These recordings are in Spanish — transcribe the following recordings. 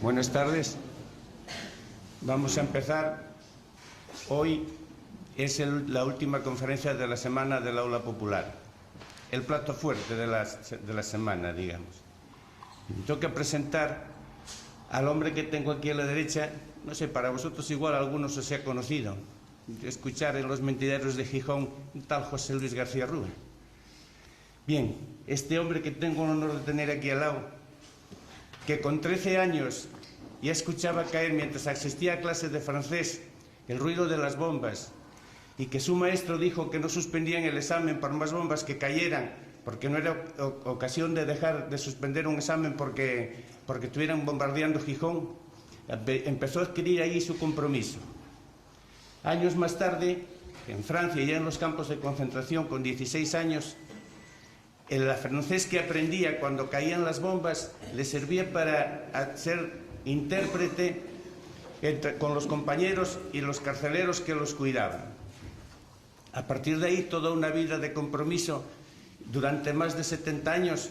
Buenas tardes. Vamos a empezar. Hoy es la última conferencia de la semana del aula popular. El plato fuerte de la semana, digamos. Me toca presentar al hombre que tengo aquí a la derecha. No sé, para vosotros igual a algunos os ha conocido. Escuchar en Los Mentideros de Gijón un tal José Luis García Rubén. Bien, este hombre que tengo el honor de tener aquí al lado, que con 13 años ya escuchaba caer mientras asistía a clases de francés el ruido de las bombas, y que su maestro dijo que no suspendían el examen por más bombas que cayeran, porque no era ocasión de dejar de suspender un examen porque estuvieran bombardeando Gijón. Empezó a adquirir ahí su compromiso. Años más tarde, en Francia, ya en los campos de concentración, con 16 años, el francés que aprendía cuando caían las bombas le servía para ser intérprete con los compañeros y los carceleros que los cuidaban. A partir de ahí, toda una vida de compromiso durante más de 70 años,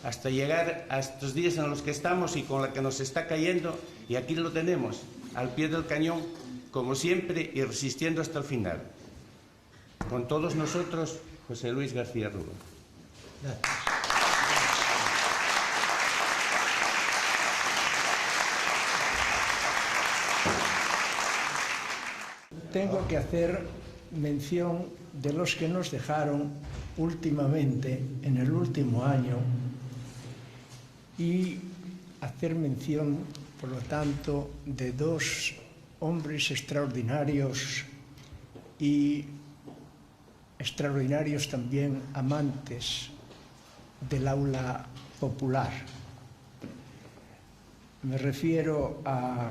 hasta llegar a estos días en los que estamos y con la que nos está cayendo, y aquí lo tenemos, al pie del cañón, como siempre, y resistiendo hasta el final. Con todos nosotros, José Luis García Rubén. Gracias. Tengo que hacer mención de los que nos dejaron últimamente, en el último año, y hacer mención, por lo tanto, de dos hombres extraordinarios y extraordinarios también amantes del aula popular. Me refiero a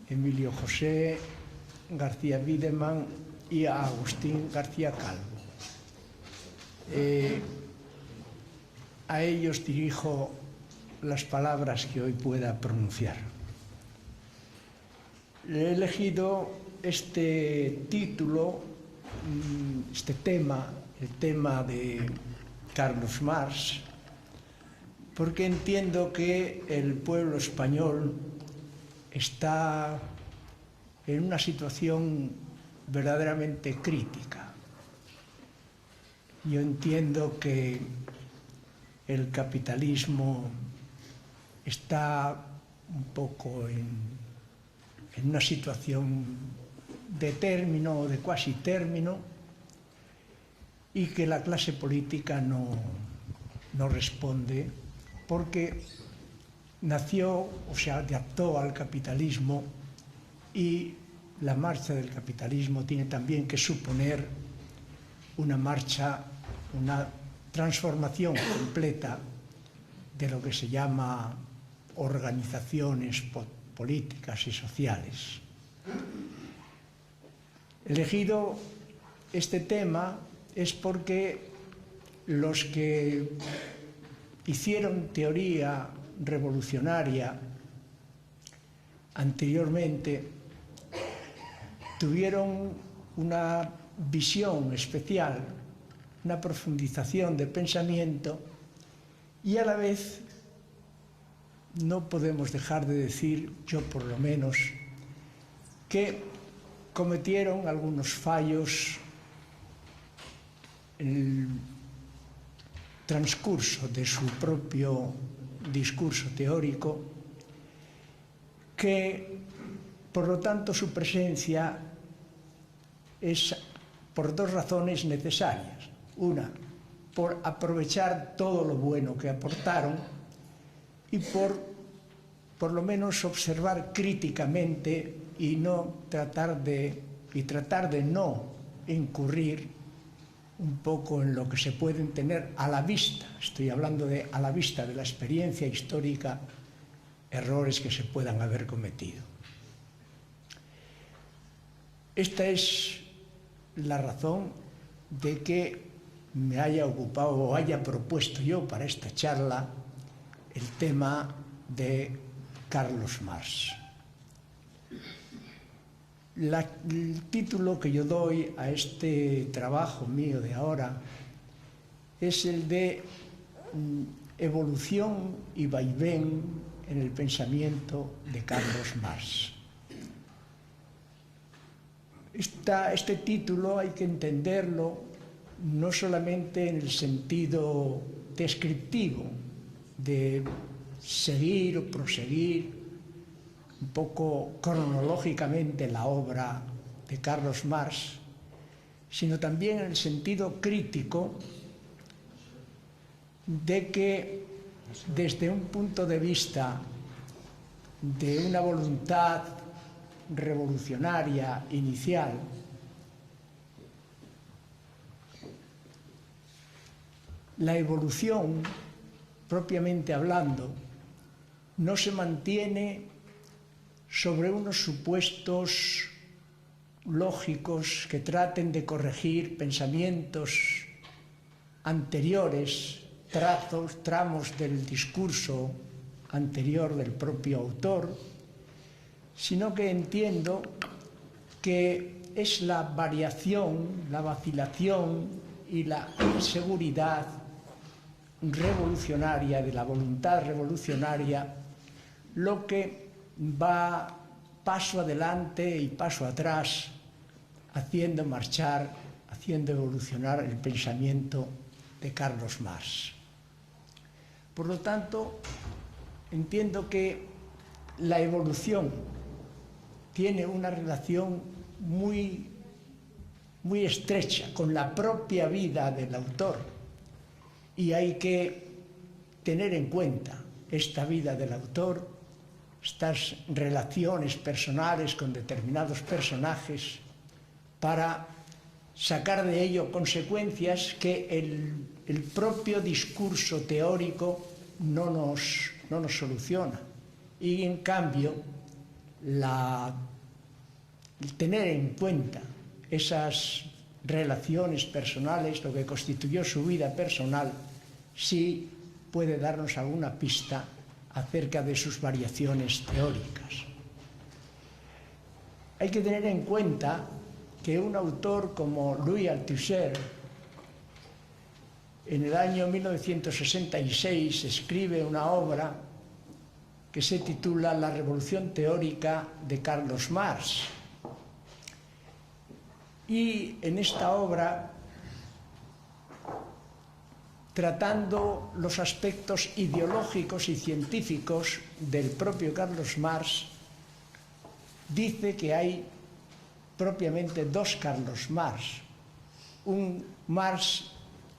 Emilio José García Wiedemann y a Agustín García Calvo. A ellos dirijo las palabras que hoy pueda pronunciar. He elegido este título, este tema, el tema de Carlos Marx, porque entiendo que el pueblo español está en una situación verdaderamente crítica. Yo entiendo que el capitalismo está un poco en una situación de término o de cuasi término, y que la clase política no responde porque nació o se adaptó al capitalismo, y la marcha del capitalismo tiene también que suponer una transformación completa de lo que se llama organizaciones políticas y sociales. Elegido este tema es porque los que hicieron teoría revolucionaria anteriormente tuvieron una visión especial, una profundización de pensamiento, y a la vez no podemos dejar de decir, yo por lo menos, que cometieron algunos fallos en el transcurso de su propio discurso teórico, que por lo tanto su presencia es por dos razones necesarias. Una, por aprovechar todo lo bueno que aportaron, y por lo menos observar críticamente y tratar de no incurrir un poco en lo que se pueden tener a la vista, estoy hablando de a la vista de la experiencia histórica, errores que se puedan haber cometido. Esta es la razón de que me haya ocupado o haya propuesto yo para esta charla el tema de Carlos Marx. El título que yo doy a este trabajo mío de ahora es el de Evolución y vaivén en el pensamiento de Carlos Marx. Este título hay que entenderlo no solamente en el sentido descriptivo de seguir o proseguir un poco cronológicamente la obra de Carlos Marx, sino también en el sentido crítico de que desde un punto de vista de una voluntad revolucionaria inicial, la evolución, propiamente hablando, no se mantiene sobre unos supuestos lógicos que traten de corregir pensamientos anteriores, tramos del discurso anterior del propio autor, sino que entiendo que es la variación, la vacilación y la inseguridad revolucionaria, de la voluntad revolucionaria, lo que va paso adelante y paso atrás, haciendo marchar, haciendo evolucionar el pensamiento de Carlos Marx. Por lo tanto, entiendo que la evolución tiene una relación muy estrecha con la propia vida del autor, y hay que tener en cuenta esta vida del autor, estas relaciones personales con determinados personajes, para sacar de ello consecuencias que el propio discurso teórico no nos soluciona. Y en cambio, el tener en cuenta esas relaciones personales, lo que constituyó su vida personal, sí puede darnos alguna pista acerca de sus variaciones teóricas. Hay que tener en cuenta que un autor como Louis Althusser, en el año 1966, escribe una obra que se titula La Revolución Teórica de Carlos Marx. Y en esta obra, tratando los aspectos ideológicos y científicos del propio Carlos Marx, dice que hay propiamente dos Carlos Marx, un Marx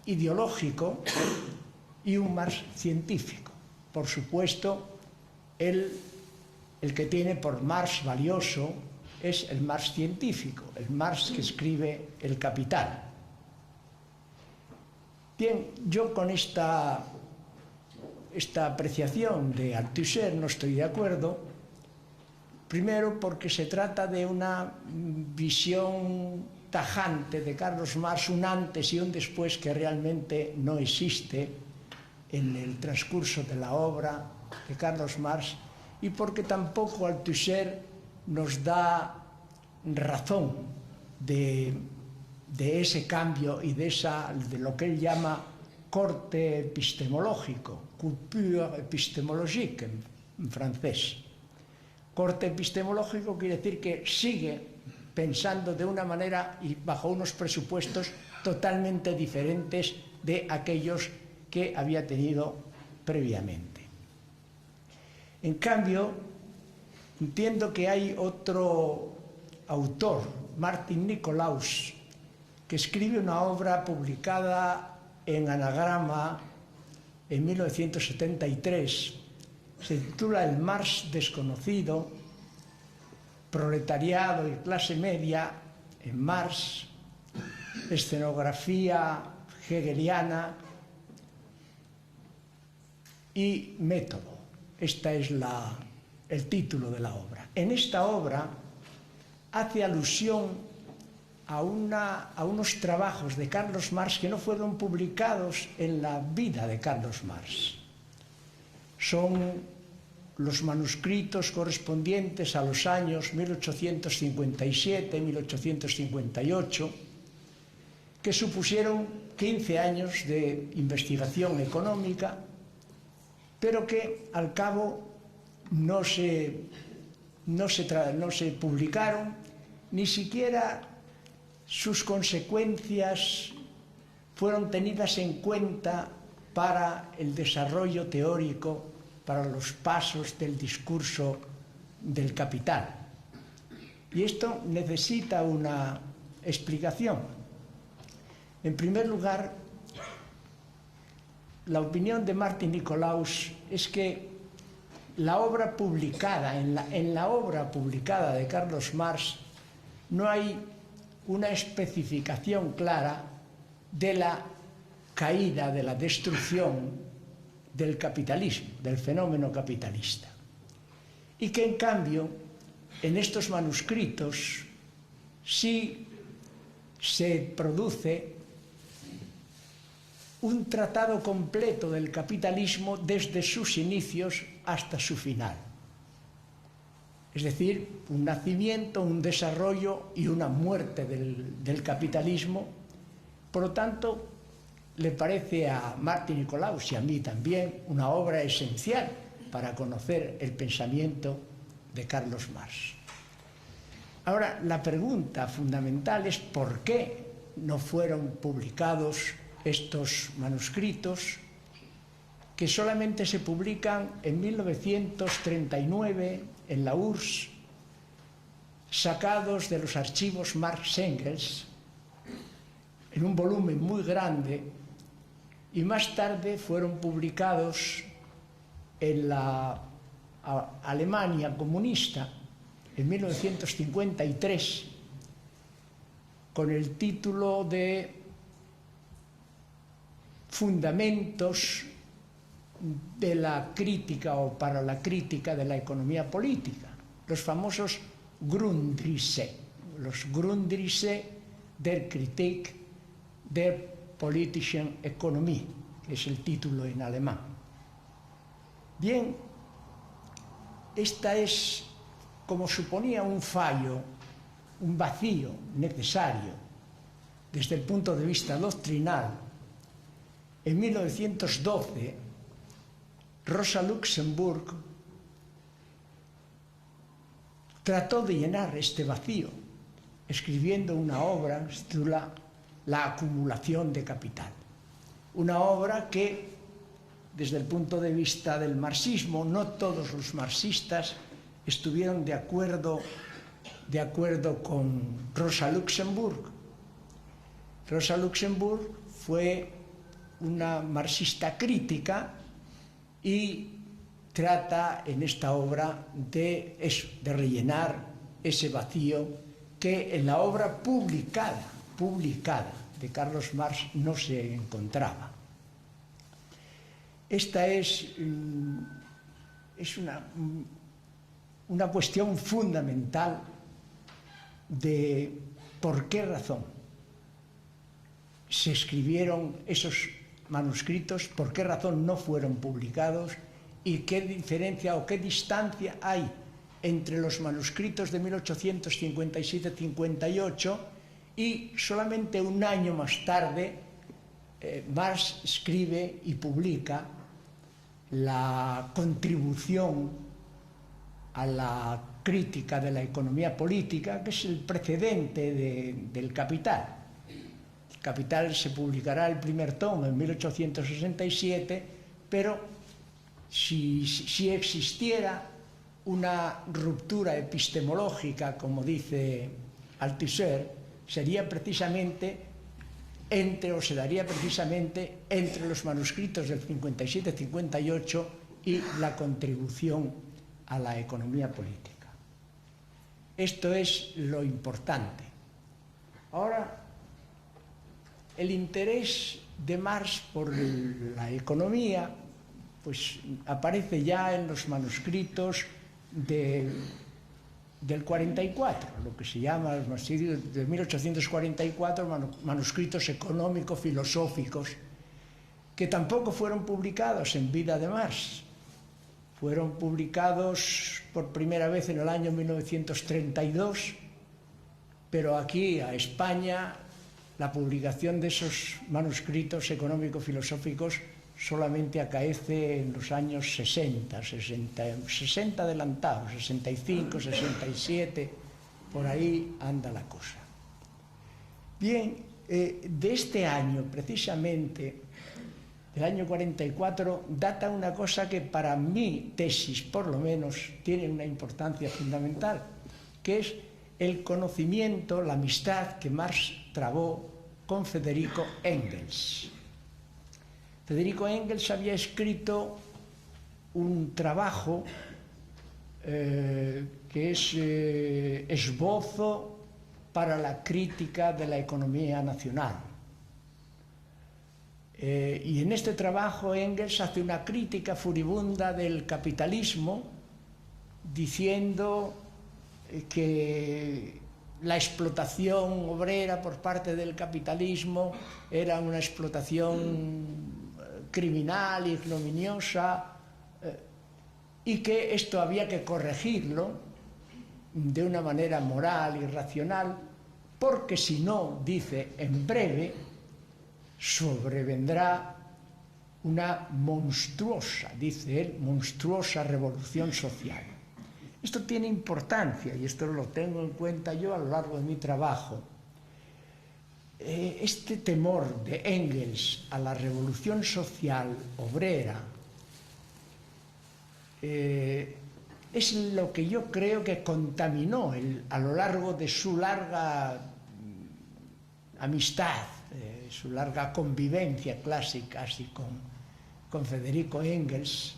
ideológico y un Marx científico. Por supuesto, el que tiene por Marx valioso es el Marx científico, el Marx que escribe El Capital. Bien, yo con esta apreciación de Althusser no estoy de acuerdo, primero porque se trata de una visión tajante de Carlos Marx, un antes y un después que realmente no existe en el transcurso de la obra de Carlos Marx, y porque tampoco Althusser nos da razón de ese cambio y de lo que él llama corte epistemológico, coupure épistémologique en francés. Corte epistemológico quiere decir que sigue pensando de una manera y bajo unos presupuestos totalmente diferentes de aquellos que había tenido previamente. En cambio, entiendo que hay otro autor, Martin Nicolaus, que escribe una obra publicada en Anagrama en 1973, se titula El Marx desconocido, proletariado y clase media en Marx, escenografía hegeliana y método. Este es el título de la obra. En esta obra hace alusión a unos trabajos de Carlos Marx que no fueron publicados en la vida de Carlos Marx. Son los manuscritos correspondientes a los años 1857-1858, que supusieron 15 años de investigación económica, pero que al cabo no se publicaron, ni siquiera sus consecuencias fueron tenidas en cuenta para el desarrollo teórico, para los pasos del discurso del capital. Y esto necesita una explicación. En primer lugar, la opinión de Martin Nicolaus es que la obra publicada, en la obra publicada de Carlos Marx, no hay una especificación clara de la caída, de la destrucción del capitalismo, del fenómeno capitalista. Y que, en cambio, en estos manuscritos sí se produce un tratado completo del capitalismo desde sus inicios hasta su final. Es decir, un nacimiento, un desarrollo y una muerte del capitalismo. Por lo tanto, le parece a Martin Nicolaus y a mí también una obra esencial para conocer el pensamiento de Carlos Marx. Ahora, la pregunta fundamental es ¿por qué no fueron publicados estos manuscritos, que solamente se publican en 1939 en la URSS, sacados de los archivos Marx-Engels, en un volumen muy grande, y más tarde fueron publicados en la Alemania comunista en 1953 con el título de Fundamentos de la crítica o para la crítica de la economía política, los famosos Grundrisse, los Grundrisse der Kritik der politischen Ökonomie, que es el título en alemán. Bien, esta es, como suponía, un fallo, un vacío necesario desde el punto de vista doctrinal. En 1912, Rosa Luxemburg trató de llenar este vacío, escribiendo una obra que se titula La acumulación de capital. Una obra que, desde el punto de vista del marxismo, no todos los marxistas estuvieron de acuerdo con Rosa Luxemburg. Rosa Luxemburg fue una marxista crítica y trata en esta obra de rellenar ese vacío que en la obra publicada de Carlos Marx no se encontraba. Esta es una cuestión fundamental de por qué razón se escribieron esos manuscritos, por qué razón no fueron publicados y qué diferencia o qué distancia hay entre los manuscritos de 1857-58 y solamente un año más tarde Marx escribe y publica la contribución a la crítica de la economía política, que es el precedente del Capital. El Capital se publicará el primer tomo en 1867, pero si existiera una ruptura epistemológica, como dice Althusser, se daría precisamente entre los manuscritos del 57-58 y la contribución a la economía política. Esto es lo importante. Ahora, el interés de Marx por la economía pues aparece ya en los manuscritos del 44, lo que se llama de 1844 manuscritos económico-filosóficos, que tampoco fueron publicados en vida de Marx. Fueron publicados por primera vez en el año 1932, pero aquí, a España, la publicación de esos manuscritos económico-filosóficos solamente acaece en los años 60 adelantados, 65, 67, por ahí anda la cosa. Bien, de este año, precisamente, del año 44, data una cosa que para mi tesis, por lo menos, tiene una importancia fundamental, que es el conocimiento, la amistad que Marx trabó con Federico Engels. Federico Engels había escrito un trabajo que es esbozo para la crítica de la economía nacional. Y en este trabajo Engels hace una crítica furibunda del capitalismo, diciendo que la explotación obrera por parte del capitalismo era una explotación criminal, ignominiosa, y que esto había que corregirlo de una manera moral y racional, porque si no, dice, en breve sobrevendrá una monstruosa, dice él, monstruosa revolución social. Esto tiene importancia, y esto lo tengo en cuenta yo a lo largo de mi trabajo. Este temor de Engels a la revolución social obrera es lo que yo creo que contaminó a lo largo de su larga amistad, su larga convivencia clásica así con Federico Engels,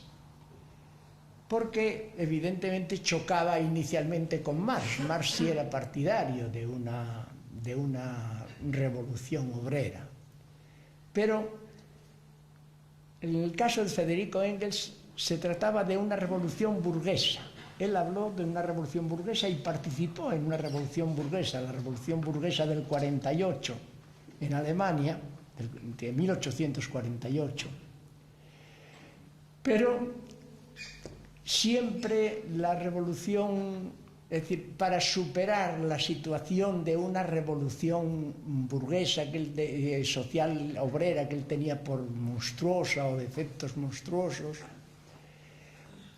porque evidentemente chocaba inicialmente con Marx. Marx sí era partidario de una revolución obrera. Pero en el caso de Federico Engels se trataba de una revolución burguesa. Él habló de una revolución burguesa y participó en una revolución burguesa, la revolución burguesa del 48 en Alemania, de 1848. Pero siempre la revolución, es decir, para superar la situación de una revolución burguesa, social, obrera, que él tenía por monstruosa o de efectos monstruosos,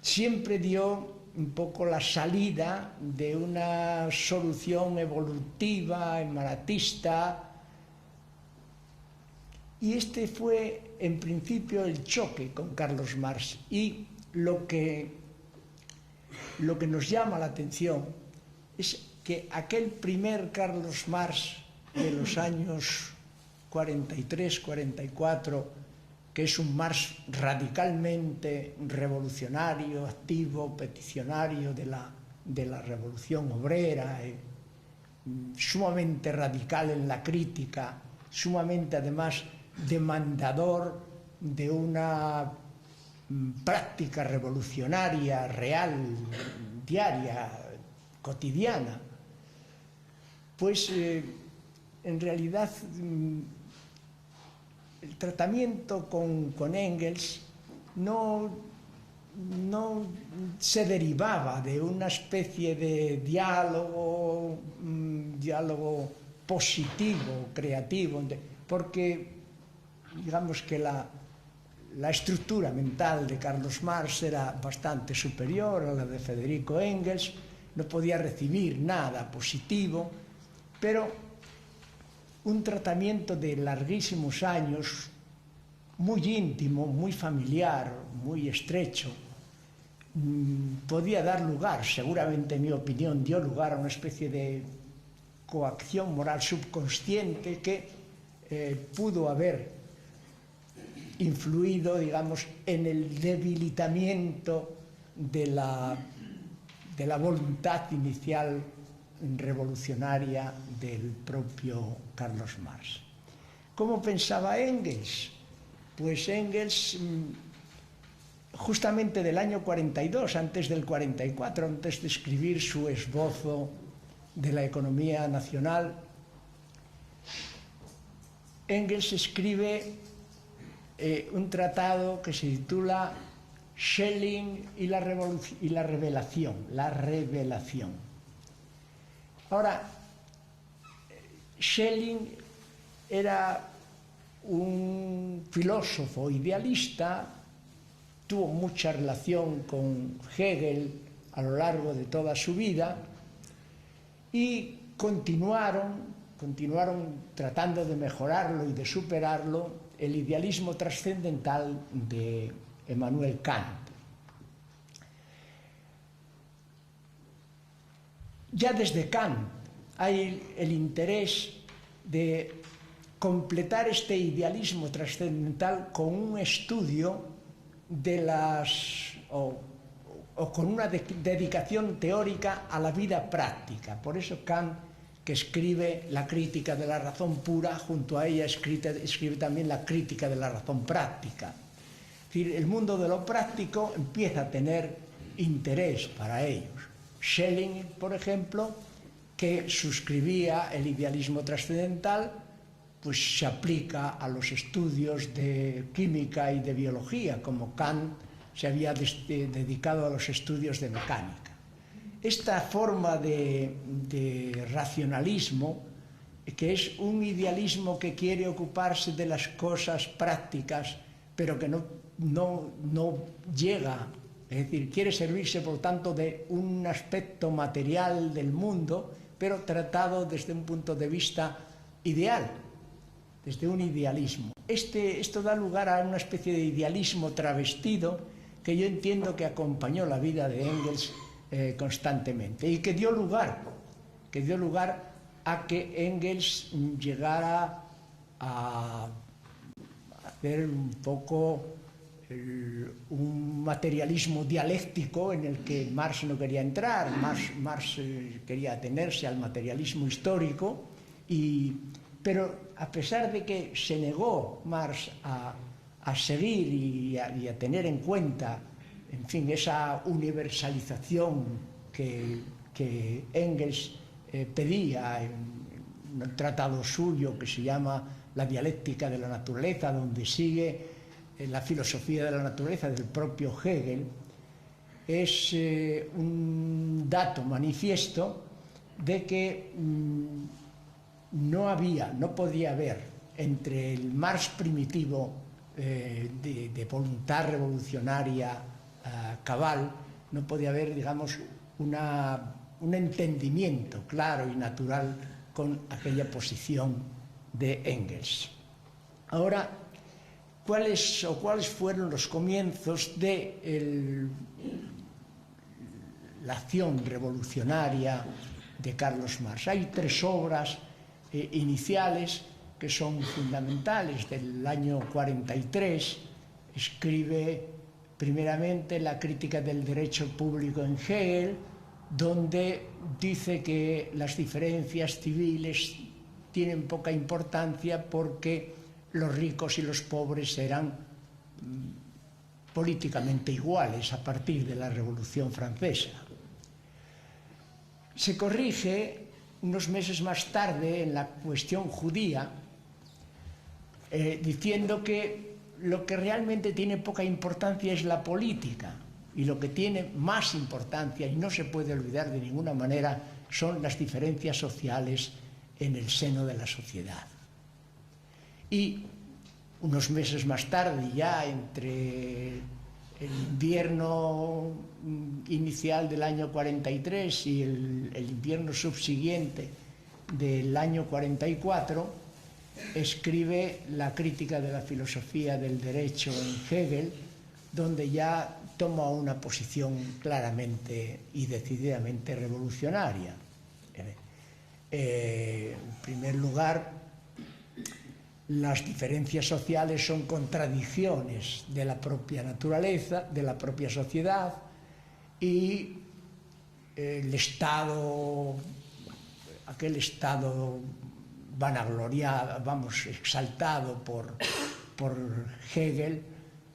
siempre dio un poco la salida de una solución evolutiva, emanatista, y este fue en principio el choque con Carlos Marx. Y lo que nos llama la atención es que aquel primer Carlos Marx de los años 43, 44, que es un Marx radicalmente revolucionario, activo, peticionario de la revolución obrera, sumamente radical en la crítica, sumamente además demandador de una práctica revolucionaria real, diaria, cotidiana, pues en realidad el tratamiento con Engels no se derivaba de una especie de diálogo positivo, creativo, porque digamos que la estructura mental de Carlos Marx era bastante superior a la de Federico Engels, no podía recibir nada positivo, pero un tratamiento de larguísimos años, muy íntimo, muy familiar, muy estrecho, podía dar lugar, seguramente en mi opinión, dio lugar a una especie de coacción moral subconsciente que pudo haber influido, digamos, en el debilitamiento de la voluntad inicial revolucionaria del propio Carlos Marx. ¿Cómo pensaba Engels? Pues Engels, justamente del año 42, antes del 44, antes de escribir su esbozo de la economía nacional, Engels escribe un tratado que se titula Schelling y la revelación, Ahora, Schelling era un filósofo idealista, tuvo mucha relación con Hegel a lo largo de toda su vida y continuaron tratando de mejorarlo y de superarlo el idealismo trascendental de Immanuel Kant. Ya desde Kant hay el interés de completar este idealismo trascendental con un estudio de o con una dedicación teórica a la vida práctica. Por eso Kant, que escribe la crítica de la razón pura, junto a ella escribe también la crítica de la razón práctica. Es decir, el mundo de lo práctico empieza a tener interés para ellos. Schelling, por ejemplo, que suscribía el idealismo trascendental, pues se aplica a los estudios de química y de biología, como Kant se había dedicado a los estudios de mecánica. Esta forma de racionalismo, que es un idealismo que quiere ocuparse de las cosas prácticas, pero que no llega, es decir, quiere servirse, por tanto, de un aspecto material del mundo, pero tratado desde un punto de vista ideal, desde un idealismo. Esto da lugar a una especie de idealismo travestido que yo entiendo que acompañó la vida de Engels constantemente y que dio lugar a que Engels llegara a hacer un poco un materialismo dialéctico en el que Marx no quería entrar. Marx quería atenerse al materialismo histórico, pero a pesar de que se negó Marx a seguir y a tener en cuenta, en fin, esa universalización que Engels pedía en un tratado suyo que se llama La dialéctica de la naturaleza, donde sigue la filosofía de la naturaleza del propio Hegel, es un dato manifiesto de que no podía haber entre el Marx primitivo de voluntad revolucionaria cabal, no podía haber, digamos, un entendimiento claro y natural con aquella posición de Engels. Ahora, ¿cuáles fueron los comienzos de la acción revolucionaria de Carlos Marx? Hay tres obras iniciales que son fundamentales. Del año 43 escribe primeramente la crítica del derecho público en Hegel, donde dice que las diferencias civiles tienen poca importancia porque los ricos y los pobres eran políticamente iguales a partir de la Revolución Francesa. Se corrige unos meses más tarde en la cuestión judía, diciendo que lo que realmente tiene poca importancia es la política, y lo que tiene más importancia, y no se puede olvidar de ninguna manera, son las diferencias sociales en el seno de la sociedad. Y unos meses más tarde, ya entre el invierno inicial del año 43 y el invierno subsiguiente del año 44, escribe la crítica de la filosofía del derecho en Hegel, donde ya toma una posición claramente y decididamente revolucionaria. En primer lugar, las diferencias sociales son contradicciones de la propia naturaleza, de la propia sociedad, y el Estado, aquel Estado vanagloriado, exaltado por Hegel,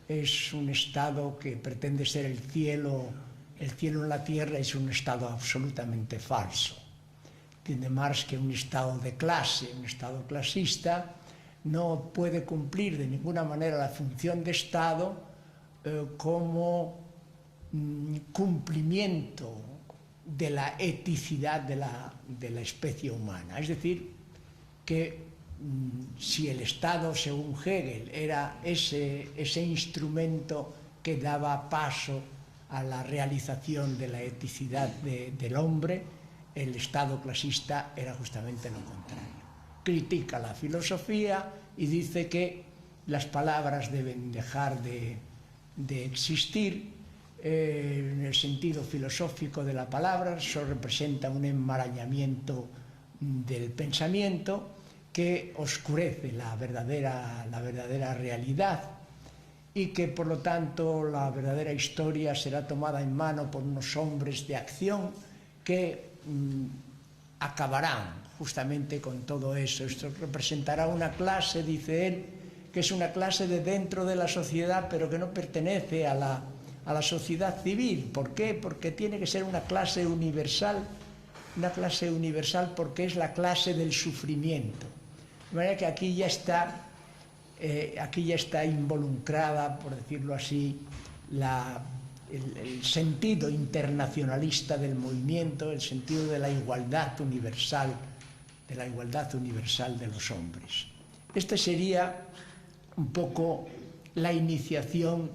es un Estado que pretende ser el cielo en la tierra, es un Estado absolutamente falso. Entiende Marx que un Estado de clase, un Estado clasista, no puede cumplir de ninguna manera la función de Estado como cumplimiento de la eticidad de la especie humana. Es decir, que si el Estado, según Hegel, era ese instrumento que daba paso a la realización de la eticidad del hombre, el Estado clasista era justamente lo contrario. Critica la filosofía y dice que las palabras deben dejar de existir en el sentido filosófico de la palabra. Eso representa un enmarañamiento del pensamiento que oscurece la verdadera realidad, y que por lo tanto la verdadera historia será tomada en mano por unos hombres de acción que acabarán justamente con todo eso. Esto representará una clase, dice él, que es una clase de dentro de la sociedad, pero que no pertenece a la sociedad civil. ¿Por qué? Porque tiene que ser una clase universal porque es la clase del sufrimiento. De manera que aquí ya está involucrada, por decirlo así, el sentido internacionalista del movimiento, el sentido de la igualdad universal de los hombres. Esta sería un poco la iniciación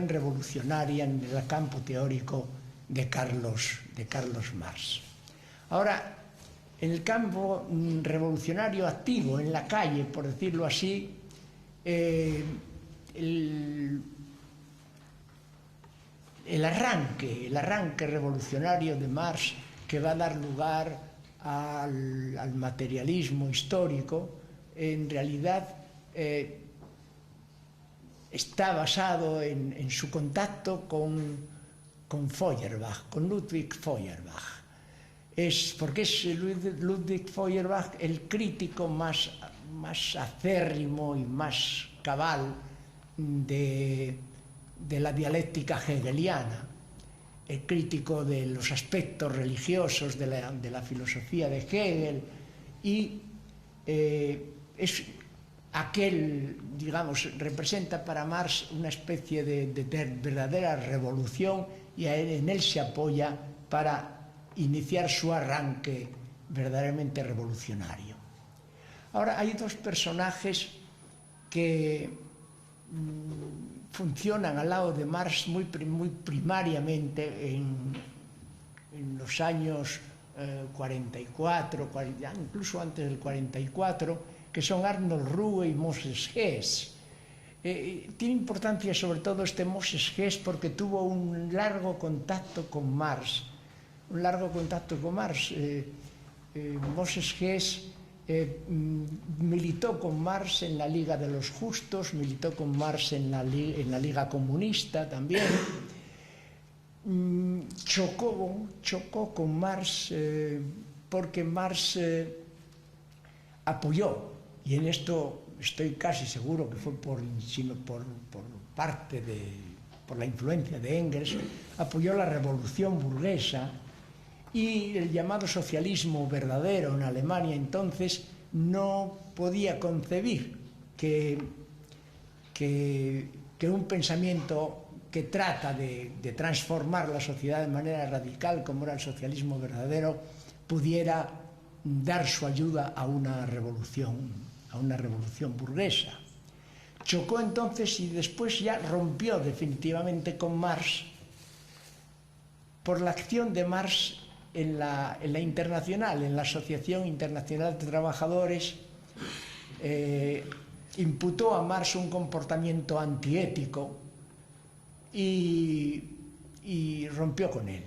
revolucionaria en el campo teórico de Carlos Marx. Ahora, en el campo revolucionario activo, en la calle, por decirlo así, el arranque revolucionario de Marx, que va a dar lugar al materialismo histórico, en realidad está basado en su contacto con Feuerbach, con Ludwig Feuerbach. Porque es Ludwig Feuerbach el crítico más acérrimo y más cabal de la dialéctica hegeliana, el crítico de los aspectos religiosos de la filosofía de Hegel, y es aquel, digamos, representa para Marx una especie de verdadera revolución, y en él se apoya para iniciar su arranque verdaderamente revolucionario. Ahora, hay dos personajes que funcionan al lado de Marx muy primariamente en los años 44, incluso antes del 44, que son Arnold Ruhe y Moses Hess. Tiene importancia sobre todo este Moses Hess porque tuvo un largo contacto con Marx. Moses Hess militó con Marx en la Liga de los Justos, militó con Marx en la Liga Comunista también. Chocó con Marx porque Marx apoyó, y en esto estoy casi seguro que fue por la influencia de Engels, apoyó la revolución burguesa, y el llamado socialismo verdadero en Alemania entonces no podía concebir que un pensamiento que trata de transformar la sociedad de manera radical, como era el socialismo verdadero, pudiera dar su ayuda a una revolución burguesa. Chocó entonces y después ya rompió definitivamente con Marx por la acción de Marx en la Internacional, en la Asociación Internacional de Trabajadores. Imputó a Marx un comportamiento antiético y rompió con él.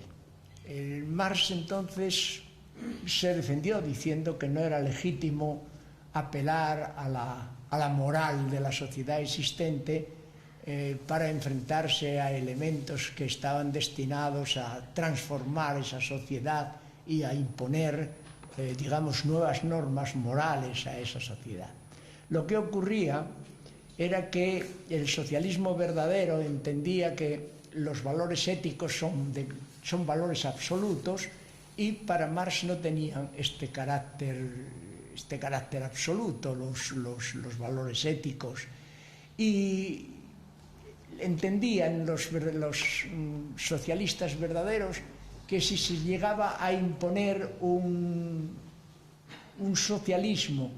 Marx entonces se defendió diciendo que no era legítimo apelar a la moral de la sociedad existente para enfrentarse a elementos que estaban destinados a transformar esa sociedad y a imponer, digamos, nuevas normas morales a esa sociedad. Lo que ocurría era que el socialismo verdadero entendía que los valores éticos son valores absolutos, y para Marx no tenían este carácter absoluto los valores éticos, y entendían los socialistas verdaderos que si se llegaba a imponer un socialismo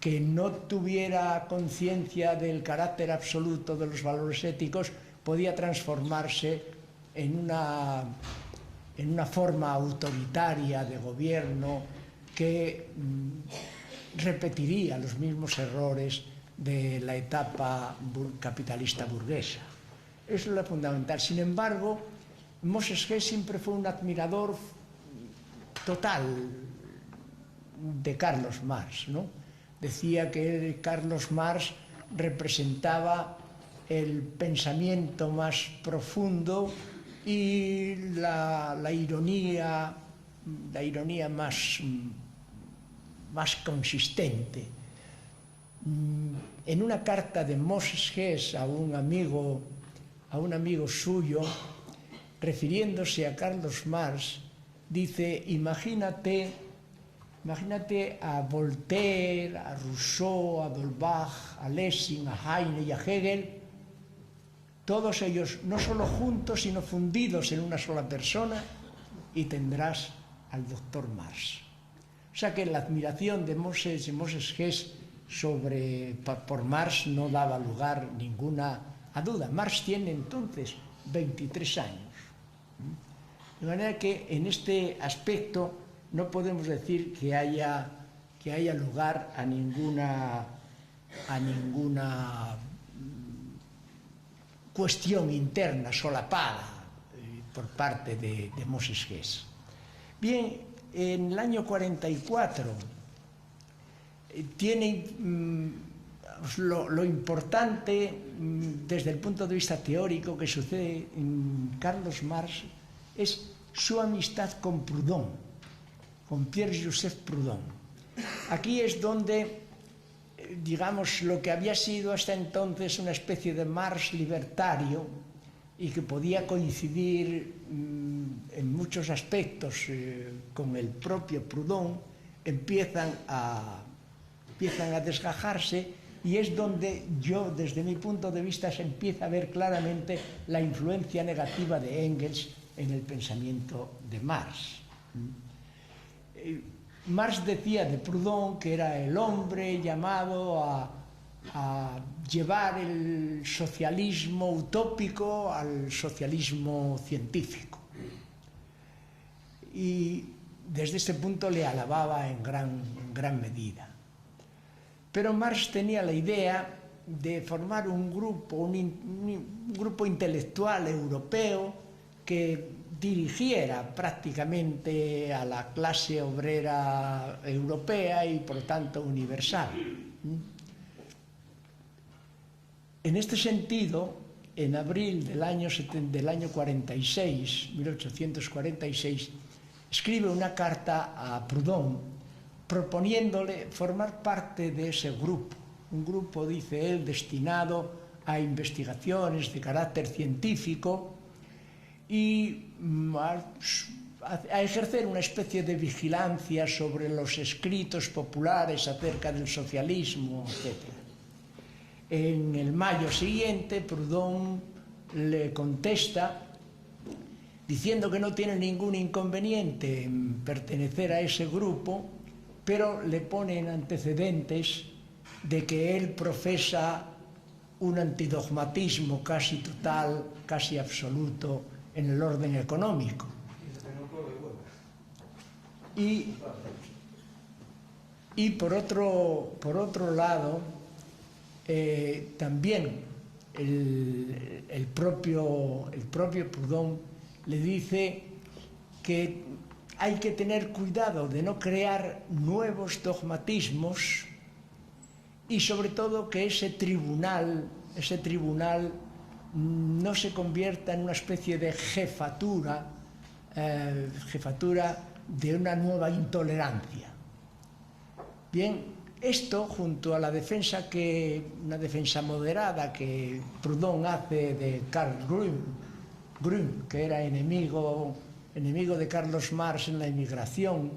que no tuviera conciencia del carácter absoluto de los valores éticos podía transformarse en una forma autoritaria de gobierno que repetiría los mismos errores de la etapa capitalista burguesa. Eso es lo fundamental. Sin embargo, Moses Hess siempre fue un admirador total de Carlos Marx, ¿no? Decía que Carlos Marx representaba el pensamiento más profundo y la ironía más consistente. En una carta de Moses Hess a un amigo suyo, refiriéndose a Carlos Marx, dice: imagínate a Voltaire, a Rousseau, a Dolbach, a Lessing, a Heine y a Hegel, todos ellos no solo juntos, sino fundidos en una sola persona, y tendrás al doctor Marx. O sea que la admiración de Moses Hess por Marx no daba lugar ninguna a duda. Marx tiene entonces 23 años. De manera que en este aspecto no podemos decir que haya lugar a ninguna cuestión interna solapada por parte de Moses Hess. Bien, en el año 44 tiene lo importante desde el punto de vista teórico que sucede en Carlos Marx es su amistad con Proudhon, con Pierre-Joseph Proudhon. Aquí es donde, digamos, lo que había sido hasta entonces una especie de Marx libertario y que podía coincidir en muchos aspectos con el propio Proudhon, empiezan a desgajarse, y es donde yo, desde mi punto de vista, se empieza a ver claramente la influencia negativa de Engels en el pensamiento de Marx. Marx decía de Proudhon que era el hombre llamado a llevar el socialismo utópico al socialismo científico. Y desde ese punto le alababa en gran medida. Pero Marx tenía la idea de formar un grupo intelectual europeo que dirigiera prácticamente a la clase obrera europea y, por tanto, universal. En este sentido, en abril del año 1846, escribe una carta a Proudhon proponiéndole formar parte de ese grupo, un grupo, dice él, destinado a investigaciones de carácter científico y a ejercer una especie de vigilancia sobre los escritos populares acerca del socialismo, etc. En el mayo siguiente, Proudhon le contesta diciendo que no tiene ningún inconveniente en pertenecer a ese grupo, pero le pone en antecedentes de que él profesa un antidogmatismo casi total, casi absoluto en el orden económico. Y por otro lado, también el propio Proudhon le dice que hay que tener cuidado de no crear nuevos dogmatismos y, sobre todo, que ese tribunal no se convierta en una especie de jefatura de una nueva intolerancia. Bien, esto, junto a la una defensa moderada que Proudhon hace de Karl Grün, que era enemigo de Carlos Marx en la emigración,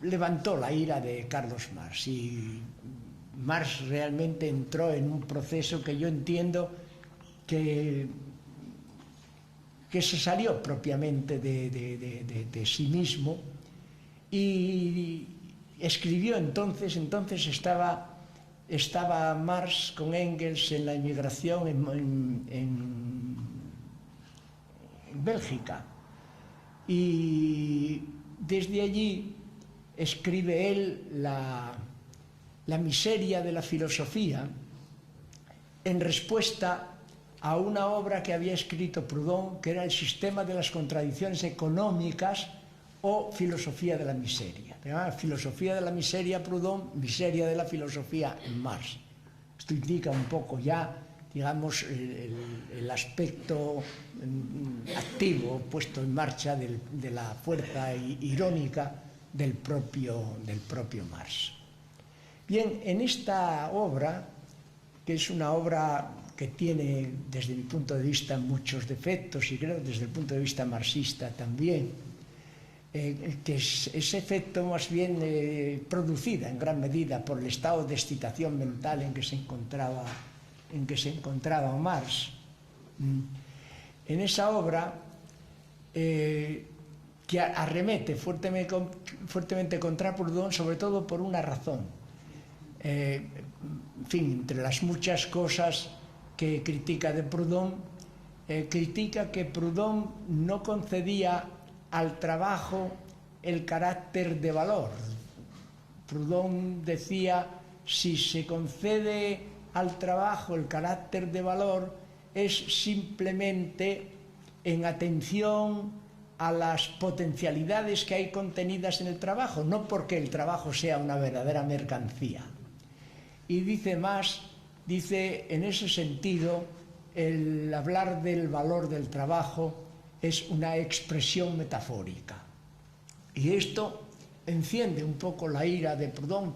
levantó la ira de Carlos Marx, y Marx realmente entró en un proceso que yo entiendo que se salió propiamente de sí mismo y escribió entonces estaba Marx con Engels en la emigración en Bélgica, y desde allí escribe él la miseria de la filosofía en respuesta a una obra que había escrito Proudhon, que era el sistema de las contradicciones económicas o filosofía de la miseria. Filosofía de la miseria Proudhon, miseria de la filosofía en Marx. Esto indica un poco ya, digamos, el aspecto activo puesto en marcha de la fuerza irónica del propio Marx. Bien, en esta obra, que es una obra que tiene, desde mi punto de vista, muchos defectos, y creo desde el punto de vista marxista también, que es efecto más bien producida en gran medida por el estado de excitación mental en que se encontraba Marx. En esa obra, que arremete fuertemente contra Proudhon, sobre todo por una razón. En fin, entre las muchas cosas que critica de Proudhon, critica que Proudhon no concedía al trabajo el carácter de valor. Proudhon decía, si se concede al trabajo el carácter de valor, es simplemente en atención a las potencialidades que hay contenidas en el trabajo, no porque el trabajo sea una verdadera mercancía. Y dice más, dice en ese sentido, el hablar del valor del trabajo es una expresión metafórica. Y esto enciende un poco la ira de Proudhon,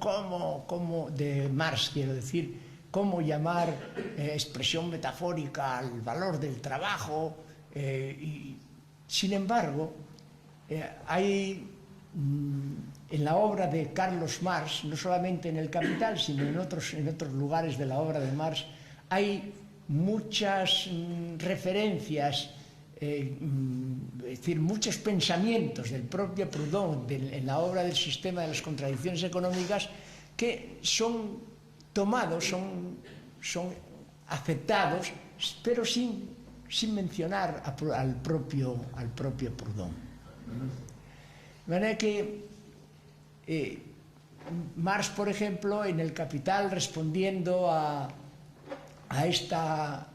de Marx, quiero decir, cómo llamar expresión metafórica al valor del trabajo. Y, sin embargo, hay en la obra de Carlos Marx, no solamente en El Capital, sino en otros lugares de la obra de Marx, hay muchas referencias, es decir, muchos pensamientos del propio Proudhon en la obra del sistema de las contradicciones económicas que son tomados, son aceptados, pero sin mencionar al propio Proudhon. De manera que Marx, por ejemplo, en El Capital, respondiendo a esta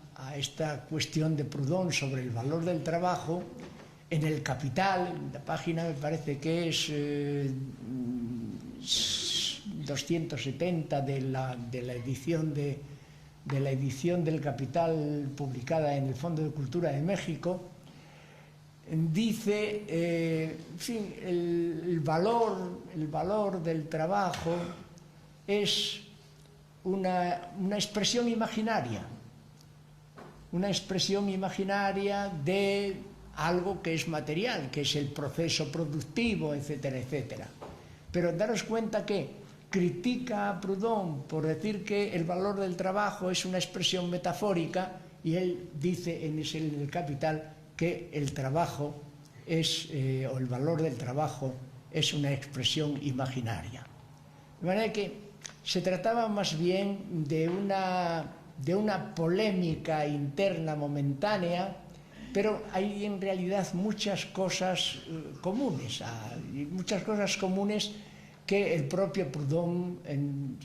cuestión de Proudhon sobre el valor del trabajo, en El Capital, la página me parece que es 270 de la edición del Capital publicada en el Fondo de Cultura de México, dice, en fin, el valor del trabajo es una expresión imaginaria de algo que es material, que es el proceso productivo, etcétera, etcétera. Pero daros cuenta que critica a Proudhon por decir que el valor del trabajo es una expresión metafórica, y él dice en El Capital que el trabajo o el valor del trabajo es una expresión imaginaria. De manera que se trataba más bien de una polémica interna momentánea, pero hay en realidad muchas cosas comunes, que el propio Proudhon,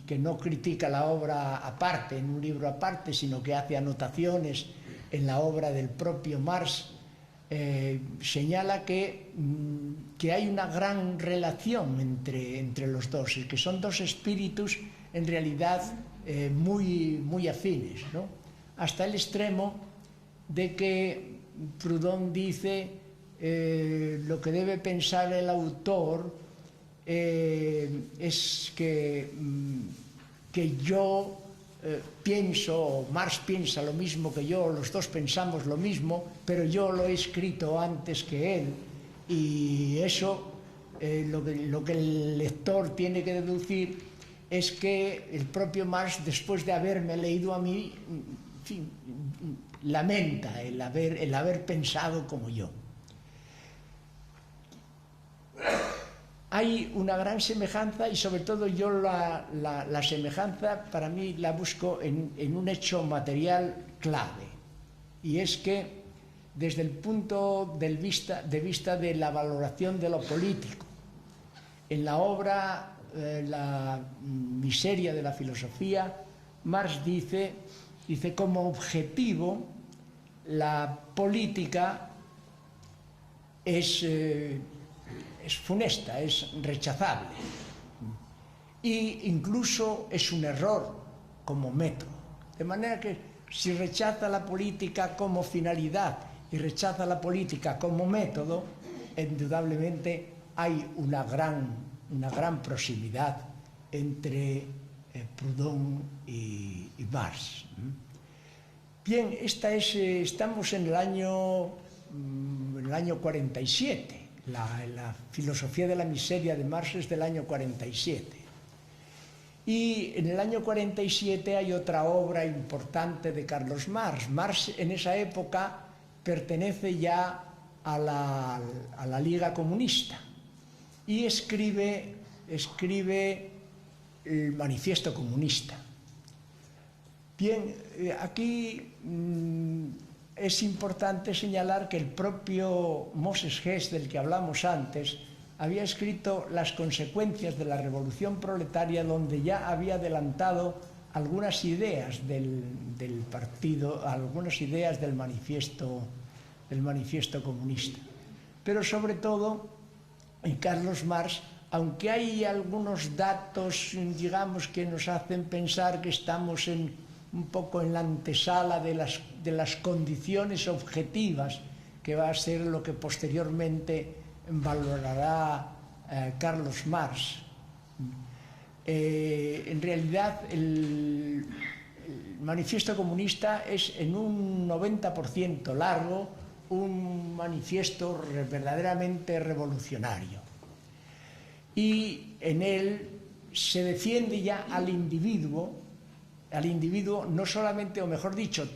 que no critica la obra aparte, en un libro aparte, sino que hace anotaciones en la obra del propio Marx, señala que hay una gran relación entre los dos, y que son dos espíritus en realidad muy afines, ¿no? Hasta el extremo de que Proudhon dice lo que debe pensar el autor es que yo pienso, Marx piensa lo mismo que yo, los dos pensamos lo mismo, pero yo lo he escrito antes que él, y eso lo que el lector tiene que deducir es que el propio Marx, después de haberme leído a mí, en fin, lamenta el haber pensado como yo. hay una gran semejanza y sobre todo yo la semejanza para mí la busco en un hecho material clave, y es que desde el punto de vista de la valoración de lo político, en la obra La miseria de la filosofía, Marx dice como objetivo la política es funesta, es rechazable, e incluso es un error como método. De manera que si rechaza la política como finalidad y rechaza la política como método, indudablemente hay una gran proximidad entre Proudhon y Marx. Bien, estamos en el año 47. La filosofía de la miseria de Marx es del año 47. Y en el año 47 hay otra obra importante de Carlos Marx. Marx en esa época pertenece ya a la Liga Comunista y escribe el Manifiesto Comunista. Bien, aquí es importante señalar que el propio Moses Hess, del que hablamos antes, había escrito Las consecuencias de la revolución proletaria, donde ya había adelantado algunas ideas del partido, algunas ideas del manifiesto comunista. Pero sobre todo, en Carlos Marx, aunque hay algunos datos, digamos, que nos hacen pensar que estamos un poco en la antesala de las condiciones objetivas, que va a ser lo que posteriormente valorará Carlos Marx. En realidad, el manifiesto comunista es en un 90% largo un manifiesto verdaderamente revolucionario. Y en él se defiende ya al individuo no solamente, o mejor dicho,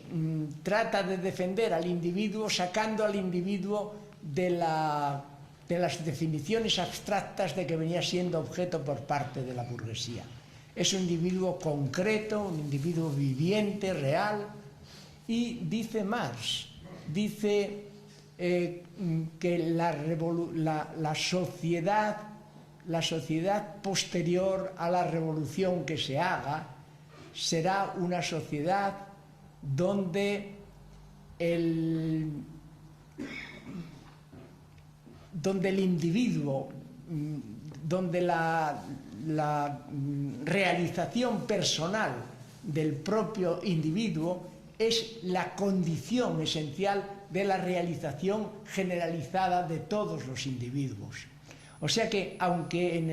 trata de defender al individuo sacando al individuo de las definiciones abstractas de que venía siendo objeto por parte de la burguesía. Es un individuo concreto, un individuo viviente, real, y dice Marx, dice que la sociedad posterior a la revolución que se haga será una sociedad donde el individuo, donde la realización personal del propio individuo es la condición esencial de la realización generalizada de todos los individuos. O sea que, aunque en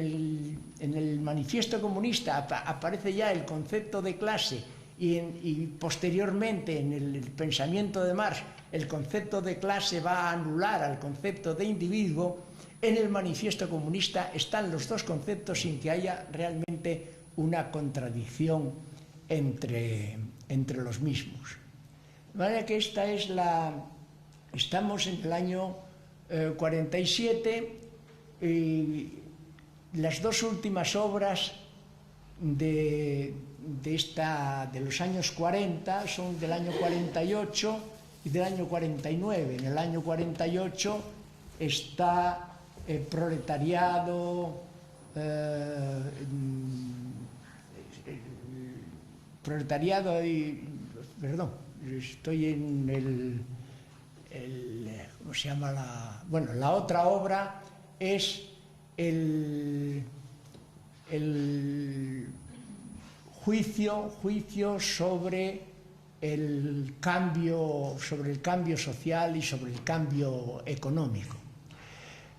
el manifiesto comunista aparece ya el concepto de clase y posteriormente en el pensamiento de Marx el concepto de clase va a anular al concepto de individuo, en el manifiesto comunista están los dos conceptos sin que haya realmente una contradicción entre los mismos. De manera que estamos en el año 47 y las dos últimas obras de los años 40 son del año 48 y del año 49. En el año 48 está Proletariado y... Perdón, estoy en ¿cómo se llama? Bueno, la otra obra es el juicio sobre el cambio social y sobre el cambio económico.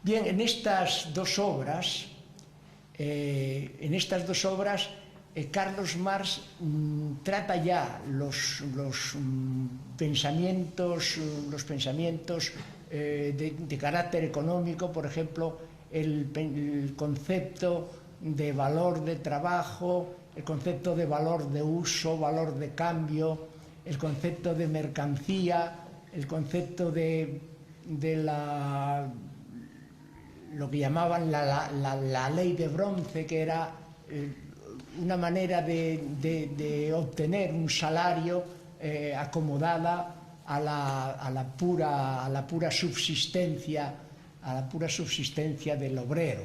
Bien, en estas dos obras Carlos Marx trata ya los pensamientos de carácter económico, por ejemplo, el concepto de valor de trabajo, el concepto de valor de uso, valor de cambio, el concepto de mercancía, el concepto de lo que llamaban la ley de bronce, que era una manera de obtener un salario acomodada a la pura subsistencia del obrero.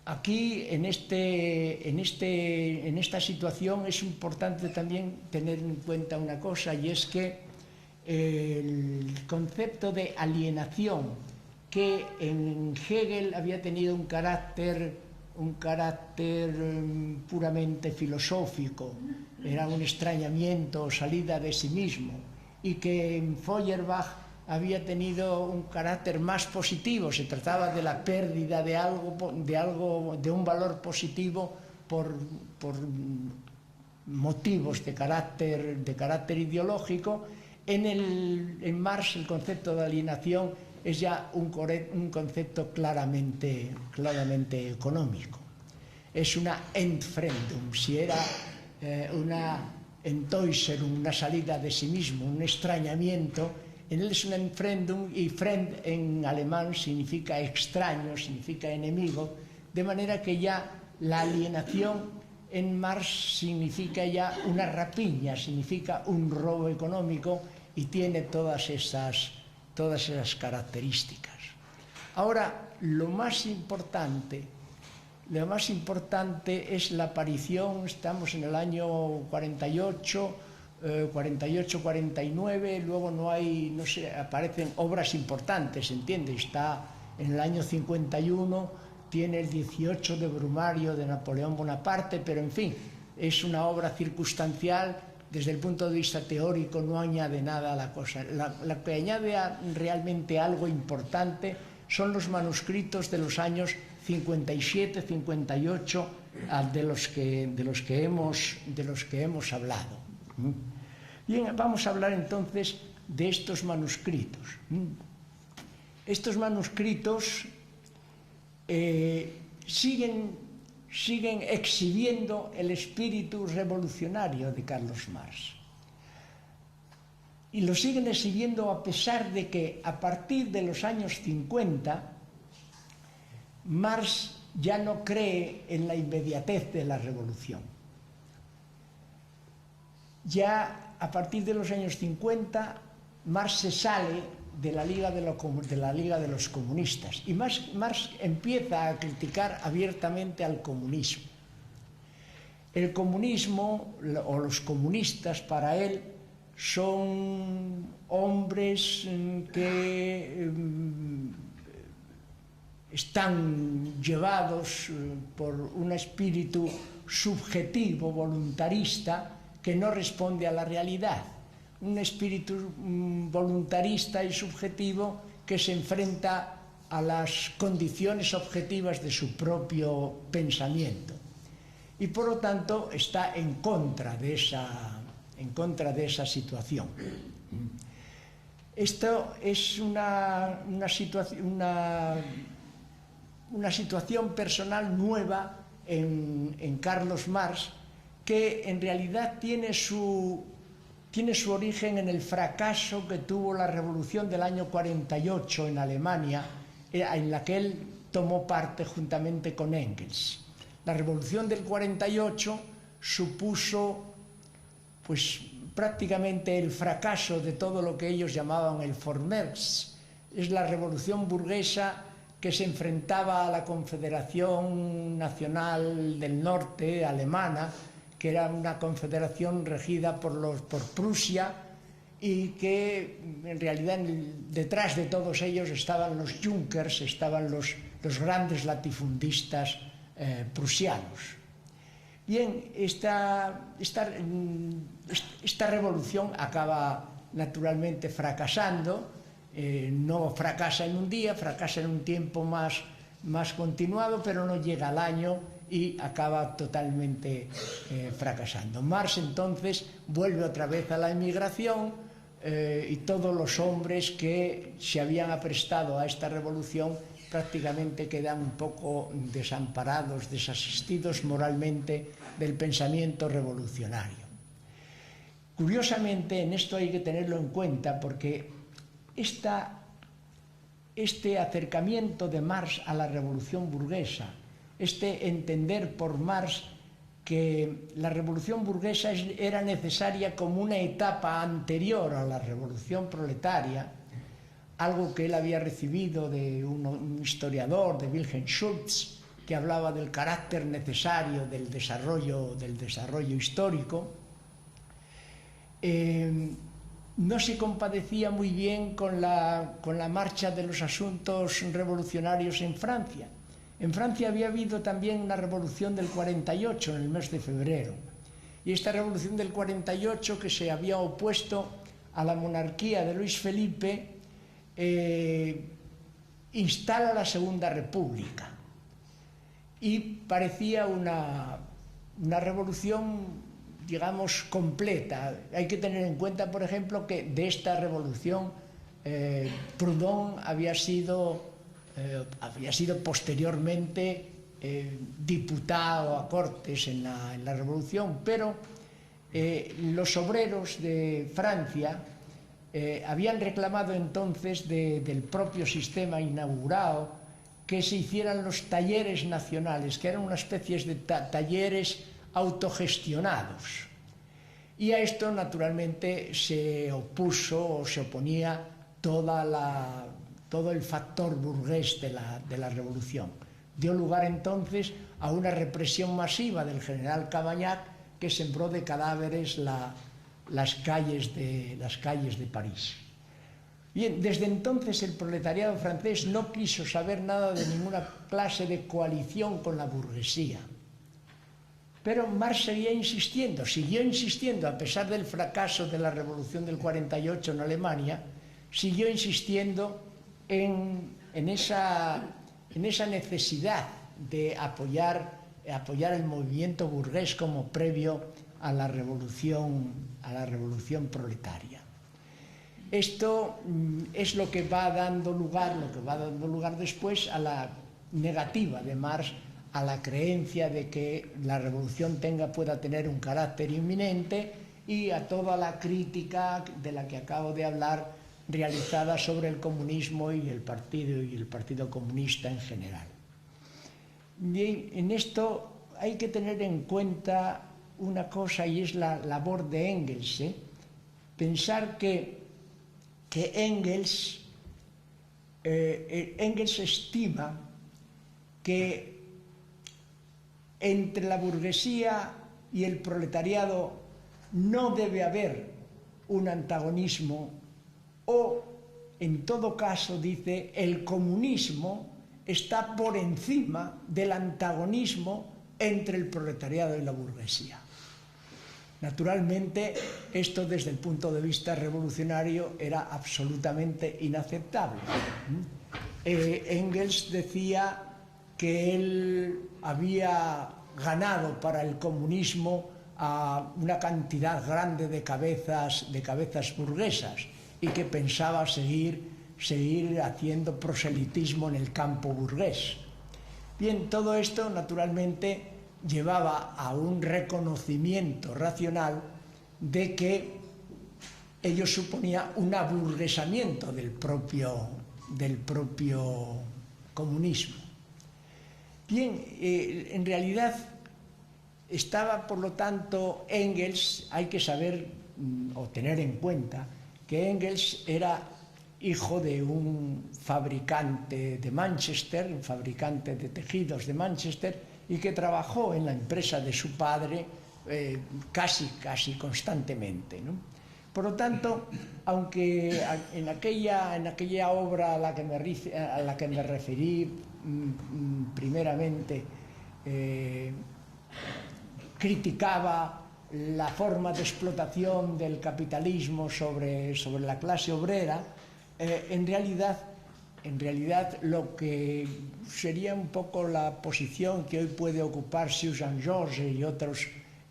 Aquí, en esta situación, es importante también tener en cuenta una cosa, y es que el concepto de alienación, que en Hegel había tenido un carácter puramente filosófico, era un extrañamiento, salida de sí mismo, y que en Feuerbach había tenido un carácter más positivo, se trataba de la pérdida de un valor positivo por motivos de carácter ideológico. En Marx el concepto de alienación es ya un concepto claramente económico. Es una Entfremdung, si era una Entäuserung, una salida de sí mismo, un extrañamiento. En él es una Entfremdung, y Fremd en alemán significa extraño, significa enemigo, de manera que ya la alienación en Marx significa ya una rapiña, significa un robo económico, y tiene todas esas características. Ahora, lo más importante es la aparición, estamos en el año 48-49, luego aparecen obras importantes, ¿entiende? Está en el año 51, tiene el 18 de Brumario de Napoleón Bonaparte, pero en fin, es una obra circunstancial. Desde el punto de vista teórico no añade nada a la cosa. La que añade realmente algo importante son los manuscritos de los años 57-58 de los que hemos hablado. Bien, vamos a hablar entonces de estos manuscritos. Estos manuscritos siguen exhibiendo el espíritu revolucionario de Carlos Marx. Y lo siguen exhibiendo a pesar de que a partir de los años 50 Marx ya no cree en la inmediatez de la revolución. Ya a partir de los años 50 Marx se sale de la Liga de los Comunistas, y Marx empieza a criticar abiertamente al comunismo. El comunismo, o los comunistas, para él son hombres que están llevados por un espíritu subjetivo, voluntarista, que no responde a la realidad. Un espíritu voluntarista y subjetivo que se enfrenta a las condiciones objetivas de su propio pensamiento. Y por lo tanto está en contra de esa situación. Esto es una situación personal nueva en Carlos Marx, que en realidad tiene su origen en el fracaso que tuvo la revolución del año 48 en Alemania, en la que él tomó parte juntamente con Engels. La revolución del 48 supuso pues prácticamente el fracaso de todo lo que ellos llamaban el Vormärz. Es la revolución burguesa que se enfrentaba a la Confederación Nacional del Norte alemana, que era una confederación regida por Prusia, y que en realidad detrás de todos ellos estaban los Junkers, estaban los grandes latifundistas prusianos. Bien, esta revolución acaba naturalmente fracasando. No fracasa en un día, fracasa en un tiempo más continuado, pero no llega al año y acaba totalmente fracasando. Marx entonces vuelve otra vez a la emigración, y todos los hombres que se habían aprestado a esta revolución prácticamente quedan un poco desamparados, desasistidos moralmente del pensamiento revolucionario. Curiosamente, en esto hay que tenerlo en cuenta, porque esta este acercamiento de Marx a la revolución burguesa, este entender por Marx que la revolución burguesa era necesaria como una etapa anterior a la revolución proletaria, algo que él había recibido de un historiador, de Wilhelm Schultz, que hablaba del carácter necesario del desarrollo histórico. No se compadecía muy bien con la marcha de los asuntos revolucionarios en Francia. En Francia había habido también una revolución del 48 en el mes de febrero. Y esta revolución del 48, que se había opuesto a la monarquía de Luis Felipe, instala la Segunda República. Y parecía una revolución, digamos, completa. Hay que tener en cuenta, por ejemplo, que de esta revolución Proudhon había sido posteriormente diputado a Cortes en la revolución, pero los obreros de Francia habían reclamado entonces del propio sistema inaugurado que se hicieran los talleres nacionales, que eran una especie de talleres autogestionados. Y a esto, naturalmente, se opuso o se oponía todo el factor burgués de la revolución. Dio lugar entonces a una represión masiva del general Cavaignac, que sembró de cadáveres las calles de París. Bien, desde entonces el proletariado francés no quiso saber nada de ninguna clase de coalición con la burguesía. Pero Marx siguió insistiendo, a pesar del fracaso de la Revolución del 48 en Alemania, siguió insistiendo en esa necesidad de apoyar el movimiento burgués como previo a la revolución proletaria. Esto es lo que va dando lugar después a la negativa de Marx a la creencia de que la revolución pueda tener un carácter inminente y a toda la crítica de la que acabo de hablar realizada sobre el comunismo y el Partido Comunista en general. Bien, en esto hay que tener en cuenta una cosa, y es la labor de Engels. Pensar que Engels estima que entre la burguesía y el proletariado no debe haber un antagonismo, o, en todo caso, dice, el comunismo está por encima del antagonismo entre el proletariado y la burguesía. Naturalmente, esto desde el punto de vista revolucionario era absolutamente inaceptable. Engels decía que él había ganado para el comunismo a una cantidad grande de cabezas burguesas y que pensaba seguir haciendo proselitismo en el campo burgués. Bien, todo esto naturalmente llevaba a un reconocimiento racional de que ello suponía un aburguesamiento del propio comunismo. Bien, en realidad estaba, por lo tanto, Engels, hay que saber o tener en cuenta que Engels era hijo de un fabricante de Manchester, un fabricante de tejidos de Manchester, y que trabajó en la empresa de su padre casi constantemente, ¿no? Por lo tanto, aunque en aquella obra a la que me referí primeramente criticaba la forma de explotación del capitalismo sobre la clase obrera, en realidad lo que sería un poco la posición que hoy puede ocupar Susan George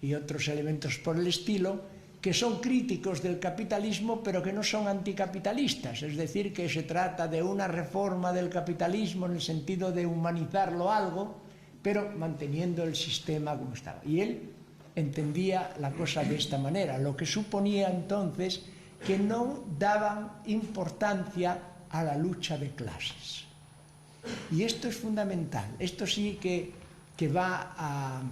y otros elementos por el estilo, que son críticos del capitalismo pero que no son anticapitalistas, es decir, que se trata de una reforma del capitalismo en el sentido de humanizarlo algo, pero manteniendo el sistema como estaba. Y él entendía la cosa de esta manera, lo que suponía entonces que no daban importancia a la lucha de clases. Y esto es fundamental, esto sí que va a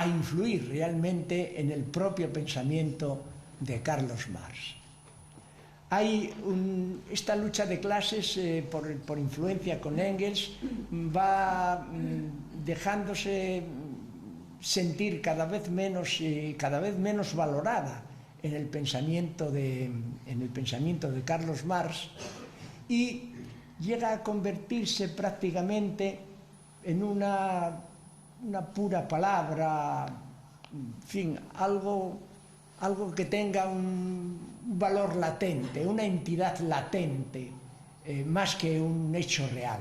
influir realmente en el propio pensamiento de Carlos Marx. Esta lucha de clases, por influencia con Engels, va dejándose sentir cada vez menos valorada en el pensamiento de Carlos Marx, y llega a convertirse prácticamente en una pura palabra, en fin, algo que tenga un valor latente, una entidad latente, más que un hecho real.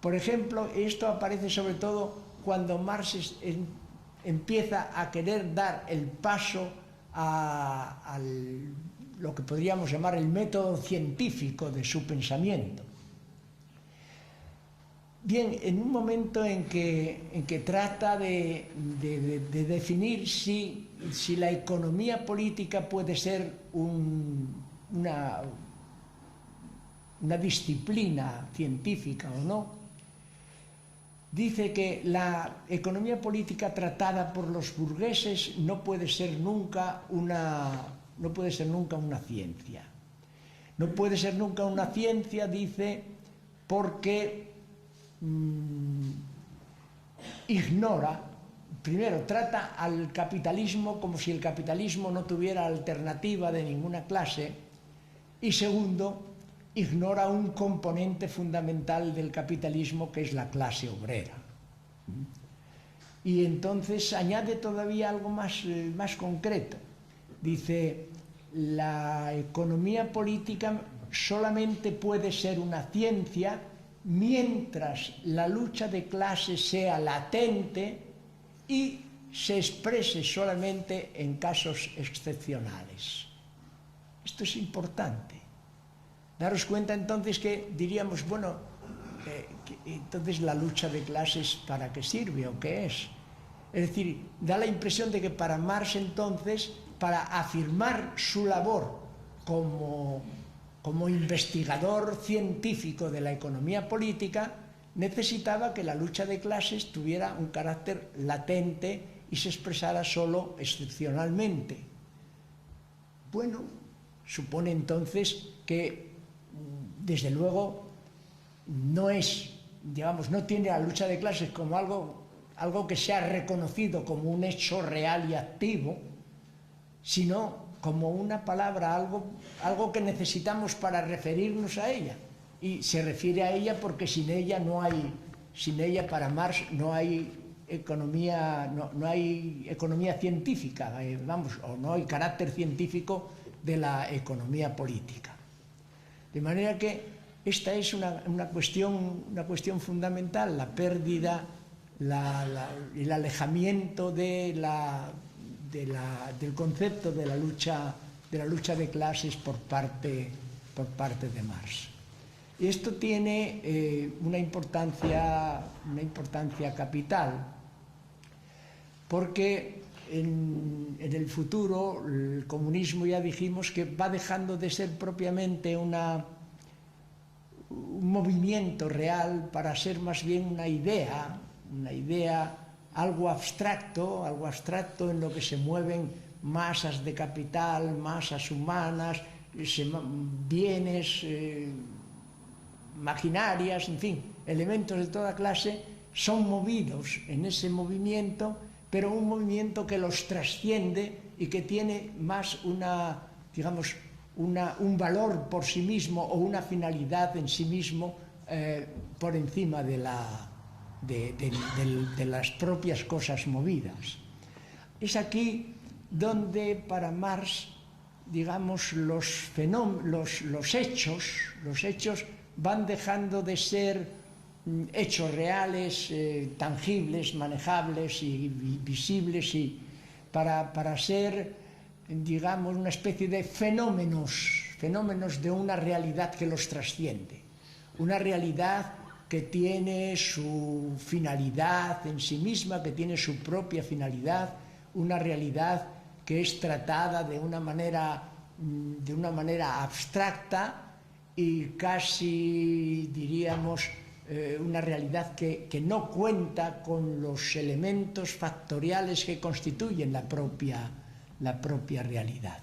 Por ejemplo, esto aparece sobre todo cuando Marx empieza a querer dar el paso a lo que podríamos llamar el método científico de su pensamiento. Bien, en un momento en que trata de definir si la economía política puede ser una disciplina científica o no, dice que la economía política tratada por los burgueses no puede ser nunca una ciencia. No puede ser nunca una ciencia, dice, porque ignora, primero, trata al capitalismo como si el capitalismo no tuviera alternativa de ninguna clase, y segundo, ignora un componente fundamental del capitalismo, que es la clase obrera. Y entonces añade todavía algo más concreto. Dice, la economía política solamente puede ser una ciencia mientras la lucha de clases sea latente y se exprese solamente en casos excepcionales. Esto es importante. Daros cuenta entonces que diríamos, bueno, entonces la lucha de clases ¿para qué sirve o qué es? Es decir, da la impresión de que para Marx entonces, para afirmar su labor como investigador científico de la economía política, necesitaba que la lucha de clases tuviera un carácter latente y se expresara solo excepcionalmente. Bueno, supone entonces que, desde luego, no tiene la lucha de clases como algo que sea reconocido como un hecho real y activo, sino como una palabra, algo que necesitamos para referirnos a ella. Y se refiere a ella porque sin ella para Marx no hay economía científica, o no hay carácter científico de la economía política. De manera que esta es una cuestión fundamental, la pérdida, el alejamiento del concepto de la lucha de clases por parte de Marx. Y esto tiene una importancia capital, porque en el futuro el comunismo, ya dijimos, que va dejando de ser propiamente un movimiento real para ser más bien una idea, algo abstracto en lo que se mueven masas de capital, masas humanas, bienes, maquinarias, en fin, elementos de toda clase son movidos en ese movimiento, pero un movimiento que los trasciende y que tiene más un valor por sí mismo o una finalidad en sí mismo por encima de las propias cosas movidas. Es aquí donde para Marx, digamos, los hechos van dejando de ser hechos reales, tangibles, manejables y visibles, y para ser, digamos, una especie de fenómenos de una realidad que los trasciende, una realidad que tiene su finalidad en sí misma, que tiene su propia finalidad, una realidad que es tratada de una manera de una manera abstracta y casi, diríamos, una realidad que no cuenta con los elementos factoriales que constituyen la propia realidad.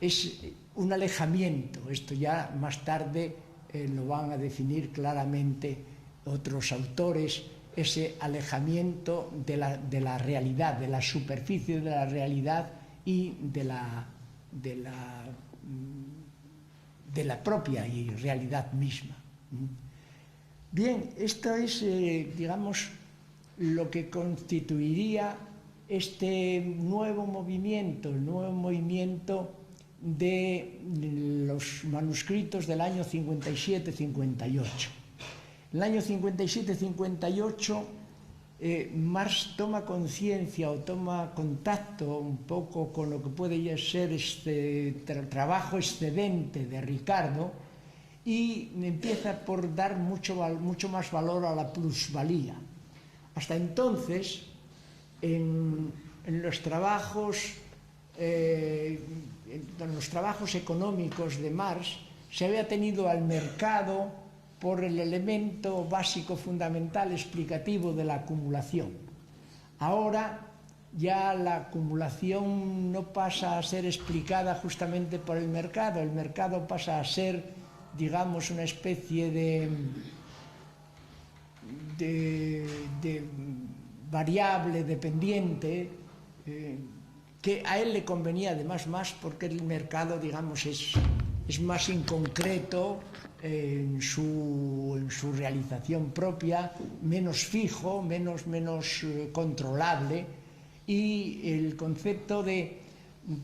Es un alejamiento, esto ya más tarde lo van a definir claramente otros autores, ese alejamiento de la realidad, de la superficie de la realidad y de la propia realidad misma. Bien, esto es, digamos, lo que constituiría este nuevo movimiento, el nuevo movimiento de los manuscritos del año 57-58. En el año 57-58 Marx toma conciencia o toma contacto un poco con lo que puede ser este trabajo excedente de Ricardo y empieza por dar mucho más valor a la plusvalía. Hasta entonces, en los trabajos económicos de Marx se había tenido al mercado por el elemento básico fundamental explicativo de la acumulación. Ahora ya la acumulación no pasa a ser explicada justamente por el mercado pasa a ser, digamos, una especie de variable dependiente que a él le convenía además más porque el mercado, digamos, es más inconcreto en su realización propia, menos fijo, menos controlable, y el concepto de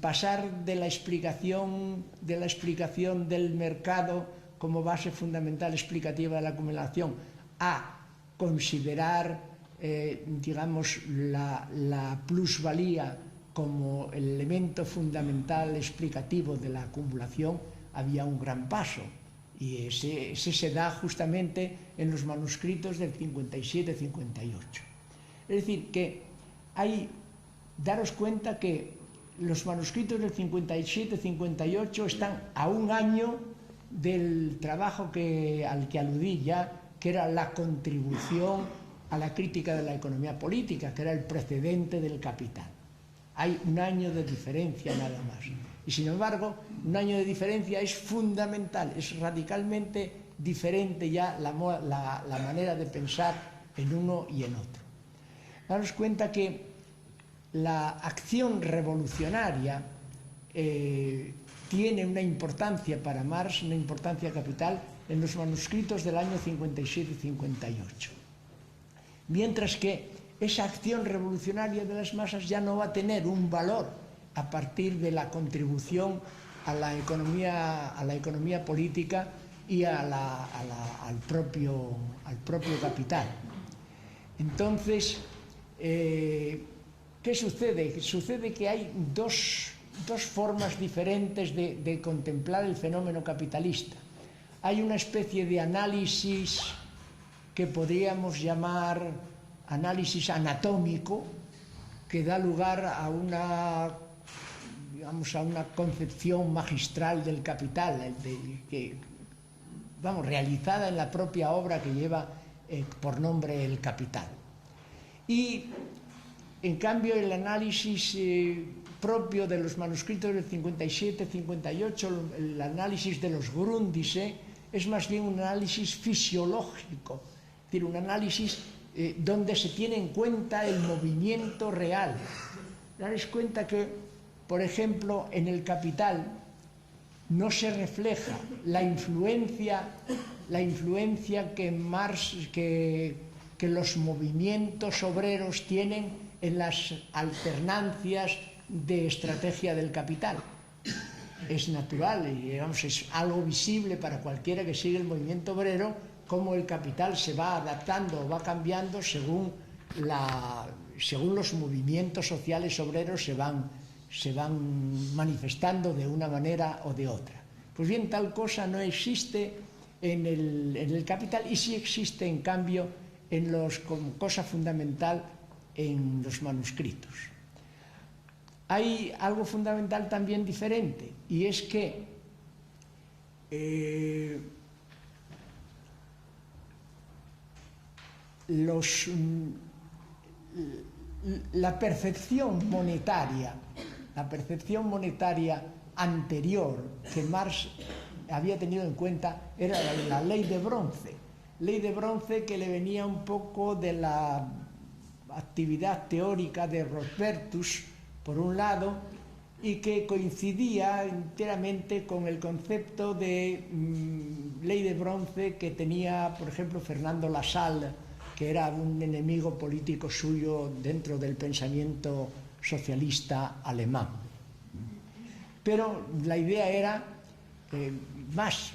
pasar de la explicación del mercado como base fundamental explicativa de la acumulación a considerar, digamos, la plusvalía como el elemento fundamental explicativo de la acumulación, había un gran paso. Y ese se da justamente en los manuscritos del 57-58. Es decir, que daros cuenta que los manuscritos del 57-58 están a un año del trabajo al que aludí ya, que era la contribución a la crítica de la economía política, que era el precedente del Capital. Hay un año de diferencia nada más. Y sin embargo, un año de diferencia es fundamental, es radicalmente diferente ya la manera de pensar en uno y en otro. Daros cuenta que la acción revolucionaria tiene una importancia para Marx, una importancia capital en los manuscritos del año 57-58. Mientras que esa acción revolucionaria de las masas ya no va a tener un valor a partir de la contribución a la economía política y al propio capital. Entonces, ¿qué sucede? Sucede que hay dos formas diferentes de contemplar el fenómeno capitalista. Hay una especie de análisis que podríamos llamar análisis anatómico, que da lugar a una concepción magistral del capital, realizada en la propia obra que lleva por nombre El Capital. Y, en cambio, el análisis propio de los manuscritos del 57-58, el análisis de los Grundrisse, es más bien un análisis fisiológico, es decir, un análisis donde se tiene en cuenta el movimiento real. Daros cuenta que, por ejemplo, en El Capital no se refleja la influencia que los movimientos obreros tienen en las alternancias de estrategia del capital. Es natural y, digamos, es algo visible para cualquiera que sigue el movimiento obrero, cómo el capital se va adaptando o va cambiando según los movimientos sociales obreros se van manifestando de una manera o de otra. Pues bien, tal cosa no existe en el capital y sí existe, en cambio, como cosa fundamental en los manuscritos. hay algo fundamental también diferente, y es que la percepción monetaria anterior que Marx había tenido en cuenta era la ley de bronce que le venía un poco de la actividad teórica de Rosbertus, por un lado, y que coincidía enteramente con el concepto de ley de bronce que tenía, por ejemplo, Fernando Lassalle, que era un enemigo político suyo dentro del pensamiento socialista alemán. Pero la idea era más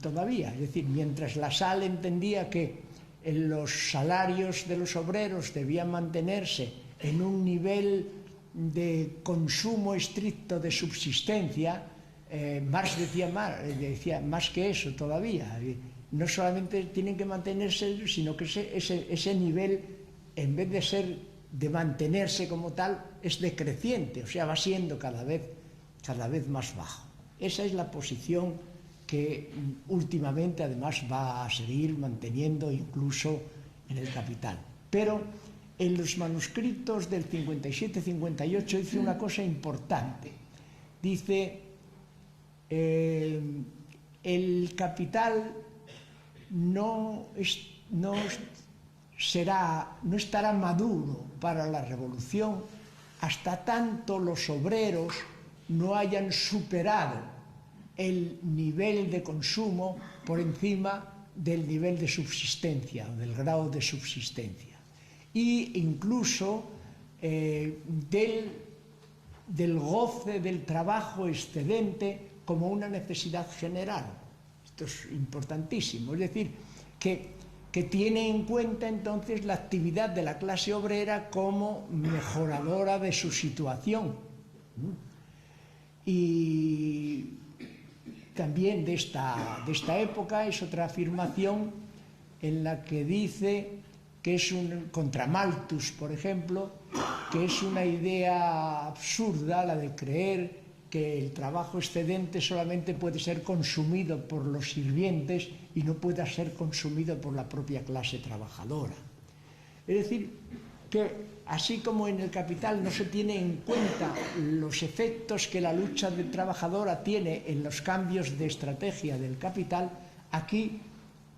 todavía, es decir, mientras Lassalle entendía que los salarios de los obreros debían mantenerse en un nivel de consumo estricto de subsistencia, Marx decía más que eso todavía. No solamente tienen que mantenerse, sino que ese nivel, en vez de mantenerse como tal, es decreciente, o sea, va siendo cada vez más bajo. Esa es la posición que últimamente además va a seguir manteniendo incluso en el Capital. Pero en los manuscritos del 57-58 dice una cosa importante. Dice, el Capital no estará maduro para la revolución hasta tanto los obreros no hayan superado el nivel de consumo por encima del nivel de subsistencia o del grado de subsistencia, e incluso del goce del trabajo excedente como una necesidad general. Esto es importantísimo, es decir, que tiene en cuenta entonces la actividad de la clase obrera como mejoradora de su situación. Y también de esta época es otra afirmación en la que dice que es contra Malthus, por ejemplo, que es una idea absurda la de creer que el trabajo excedente solamente puede ser consumido por los sirvientes y no pueda ser consumido por la propia clase trabajadora. Es decir, que así como en el Capital no se tiene en cuenta los efectos que la lucha trabajadora tiene en los cambios de estrategia del capital, aquí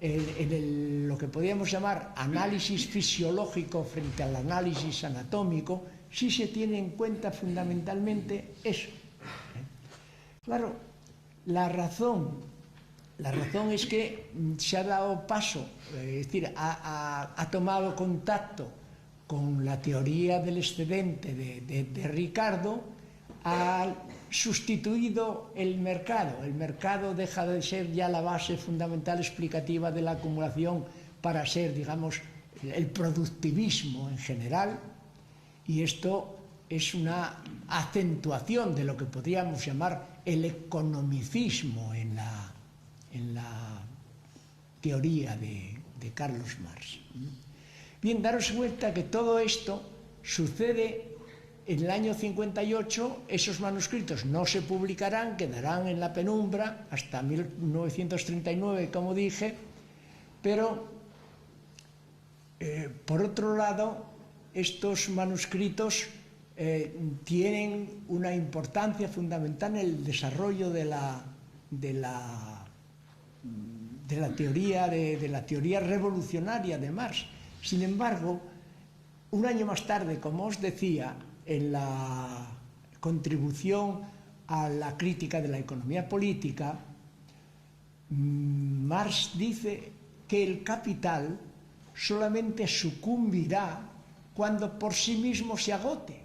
en lo que podríamos llamar análisis fisiológico frente al análisis anatómico, sí se tiene en cuenta fundamentalmente eso. Claro, la razón es que se ha dado paso, es decir, ha tomado contacto con la teoría del excedente de Ricardo, ha sustituido el mercado. El mercado deja de ser ya la base fundamental explicativa de la acumulación para ser, digamos, el productivismo en general, y esto es una acentuación de lo que podríamos llamar el economicismo en la teoría de Carlos Marx. Bien, daros cuenta que todo esto sucede en el año 58, esos manuscritos no se publicarán, quedarán en la penumbra hasta 1939, como dije, pero por otro lado, estos manuscritos tienen una importancia fundamental en el desarrollo de la teoría revolucionaria de Marx. Sin embargo, un año más tarde, como os decía, en la contribución a la crítica de la economía política, Marx dice que el capital solamente sucumbirá cuando por sí mismo se agote.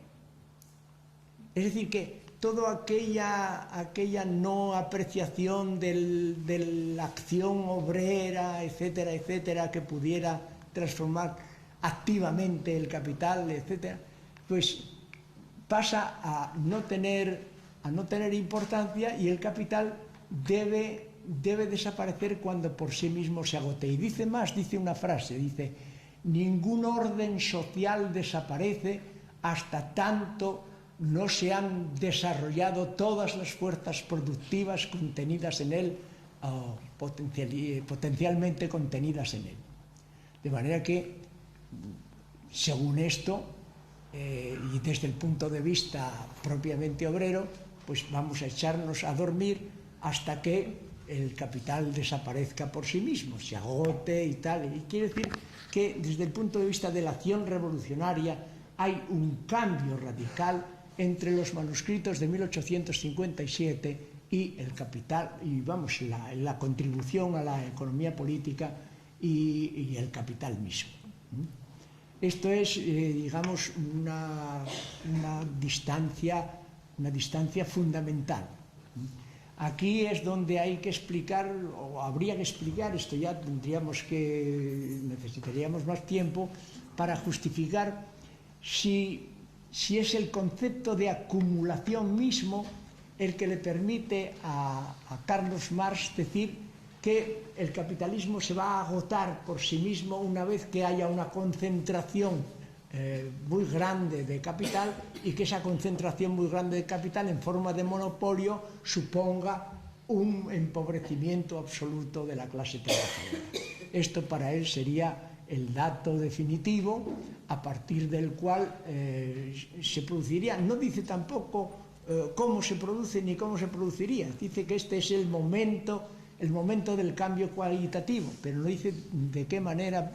Es decir, que toda aquella no apreciación de la acción obrera, etcétera, etcétera, que pudiera transformar activamente el capital, etcétera, pues pasa a no tener importancia, y el capital debe desaparecer cuando por sí mismo se agote. Y dice más, dice una frase, dice: ningún orden social desaparece hasta tanto no se han desarrollado todas las fuerzas productivas contenidas en él, o potencialmente contenidas en él. De manera que, según esto, y desde el punto de vista propiamente obrero, pues vamos a echarnos a dormir hasta que el capital desaparezca por sí mismo, se agote y tal. Y quiere decir que desde el punto de vista de la acción revolucionaria hay un cambio radical entre los manuscritos de 1857 y el capital, y vamos, la contribución a la economía política y el capital mismo. Esto es, digamos, una distancia fundamental. Aquí es donde hay que explicar, o habría que explicar, esto ya necesitaríamos más tiempo para justificar si es el concepto de acumulación mismo el que le permite a Carlos Marx decir que el capitalismo se va a agotar por sí mismo una vez que haya una concentración muy grande de capital, y que esa concentración muy grande de capital en forma de monopolio suponga un empobrecimiento absoluto de la clase trabajadora. Esto para él sería el dato definitivo a partir del cual se produciría. No dice tampoco cómo se produce ni cómo se produciría, dice que este es el momento del cambio cualitativo, pero no dice de qué manera.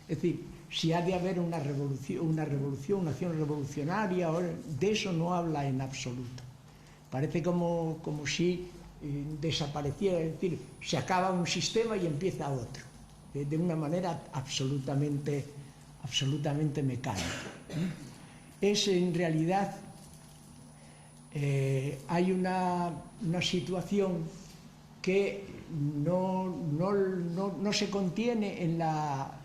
Es decir, si ha de haber una acción revolucionaria, de eso no habla en absoluto. Parece como si desapareciera, es decir, se acaba un sistema y empieza otro, de una manera absolutamente mecánica. Es en realidad, hay una situación que no se contiene en la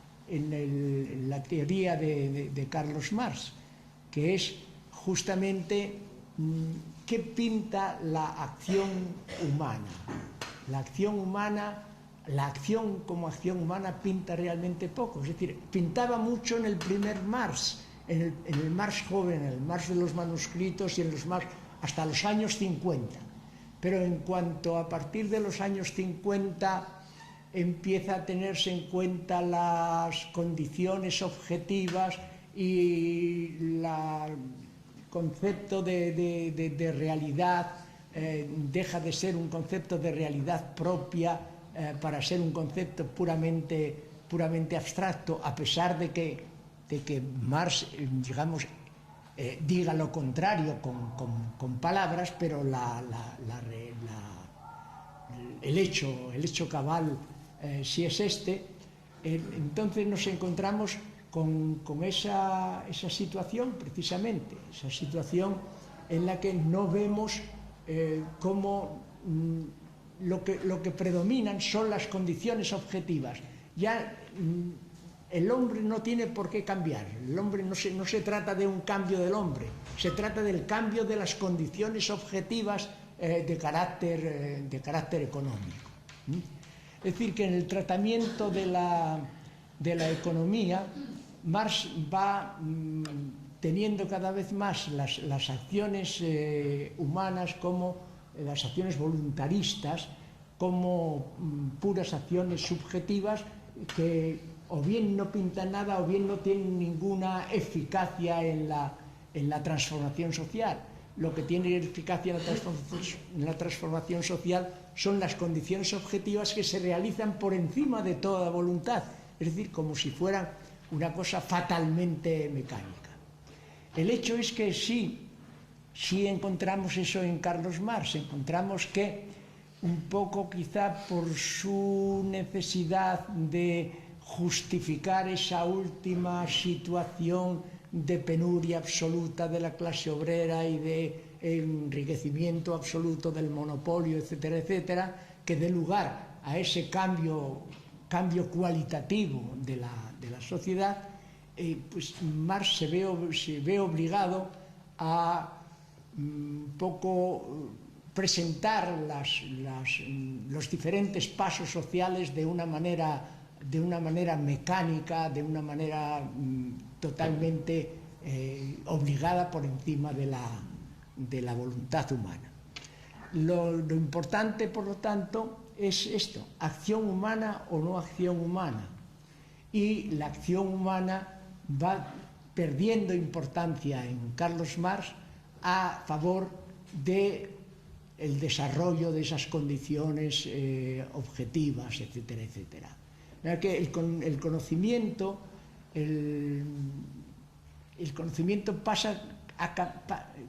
teoría de Carlos Marx, que es justamente qué pinta la acción humana. La acción como acción humana pinta realmente poco. Es decir, pintaba mucho en el primer Marx, en el Marx joven, en el Marx de los manuscritos y en los Marx hasta los años 50. Pero en cuanto a partir de los años 50 empieza a tenerse en cuenta las condiciones objetivas y el concepto de realidad deja de ser un concepto de realidad propia para ser un concepto puramente abstracto, a pesar de que Marx, digamos, diga lo contrario con palabras, pero el hecho cabal si es este. Entonces nos encontramos con esa situación, precisamente, esa situación en la que no vemos cómo lo que predominan son las condiciones objetivas. Ya el hombre no tiene por qué cambiar, el hombre no se trata de un cambio del hombre, se trata del cambio de las condiciones objetivas de carácter económico. Es decir, que en el tratamiento de la economía, Marx va teniendo cada vez más las acciones humanas como las acciones voluntaristas, como puras acciones subjetivas que o bien no pintan nada o bien no tienen ninguna eficacia en la transformación social. Lo que tiene eficacia en la transformación social son las condiciones objetivas que se realizan por encima de toda voluntad, es decir, como si fueran una cosa fatalmente mecánica. El hecho es que sí encontramos eso en Carlos Marx, encontramos que un poco quizá por su necesidad de justificar esa última situación de penuria absoluta de la clase obrera y de enriquecimiento absoluto del monopolio, etcétera, etcétera, que dé lugar a ese cambio cualitativo de la sociedad, pues Marx se ve obligado a un poco presentar los diferentes pasos sociales de una manera mecánica, de una manera totalmente obligada por encima de la voluntad humana. Lo importante, por lo tanto, es esto: acción humana o no acción humana. Y la acción humana va perdiendo importancia en Carlos Marx a favor del desarrollo de esas condiciones objetivas, etcétera, etcétera. Que el conocimiento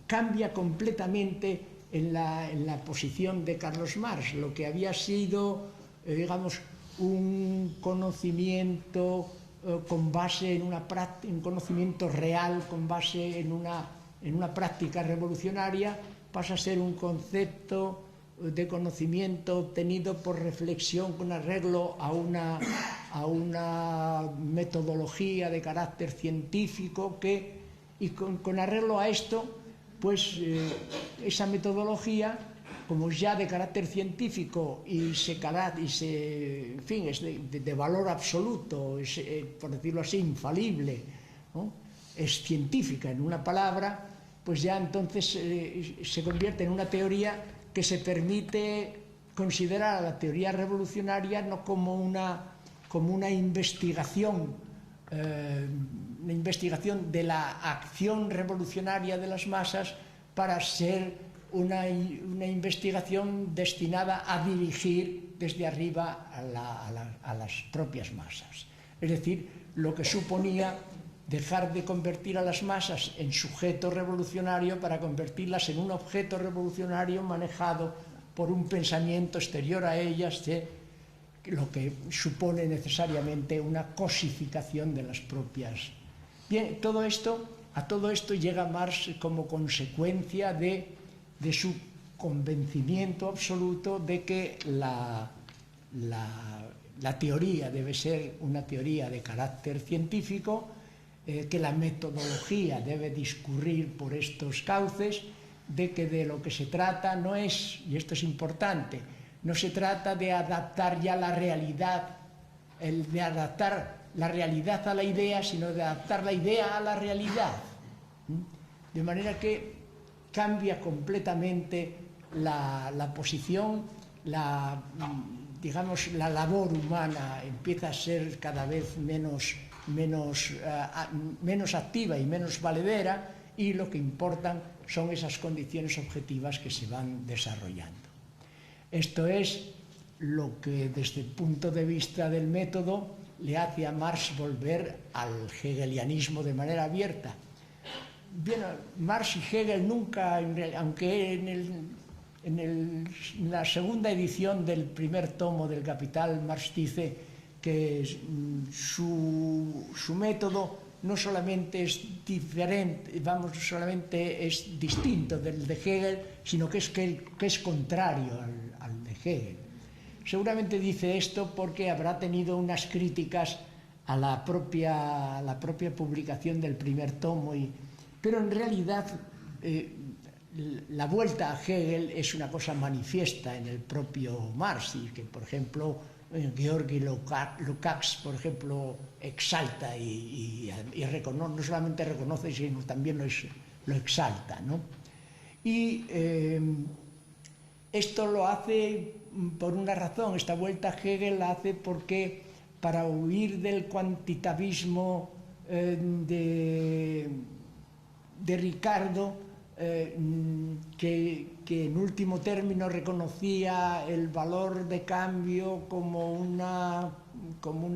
cambia completamente en la posición de Carlos Marx. Lo que había sido, digamos, un conocimiento con base en un conocimiento real, con base en una práctica revolucionaria, pasa a ser un concepto de conocimiento obtenido por reflexión con arreglo a una metodología de carácter científico y con arreglo a esto, pues esa metodología, como es ya de carácter científico y en fin, es de valor absoluto, es, por decirlo así, infalible, ¿no? Es científica, en una palabra, pues ya entonces se convierte en una teoría que se permite considerar a la teoría revolucionaria no como una investigación de la acción revolucionaria de las masas, para ser una investigación destinada a dirigir desde arriba a las propias masas. Es decir, lo que suponía dejar de convertir a las masas en sujeto revolucionario para convertirlas en un objeto revolucionario manejado por un pensamiento exterior a ellas, lo que supone necesariamente una cosificación de las propias. Bien, a todo esto llega Marx como consecuencia de su convencimiento absoluto de que la teoría debe ser una teoría de carácter científico, que la metodología debe discurrir por estos cauces, de que de lo que se trata no es, y esto es importante, no se trata de adaptar ya la realidad, de adaptar la realidad a la idea, sino de adaptar la idea a la realidad. De manera que cambia completamente la posición, digamos, la labor humana empieza a ser cada vez menos activa y menos valedera, y lo que importan son esas condiciones objetivas que se van desarrollando. Esto es lo que, desde el punto de vista del método, le hace a Marx volver al hegelianismo de manera abierta. Bien, Marx y Hegel nunca, aunque en la segunda edición del primer tomo del Capital, Marx dice que su método no solamente es diferente, solamente es distinto del de Hegel, sino que es contrario al de Hegel. Seguramente dice esto porque habrá tenido unas críticas a la propia publicación del primer tomo, pero en realidad la vuelta a Hegel es una cosa manifiesta en el propio Marx, y que, por ejemplo, Georgi Lukács, por ejemplo, exalta y no solamente reconoce, sino también lo exalta, ¿no? Y esto lo hace por una razón. Esta vuelta a Hegel la hace porque, para huir del cuantitativismo de Ricardo, que en último término reconocía el valor de cambio como una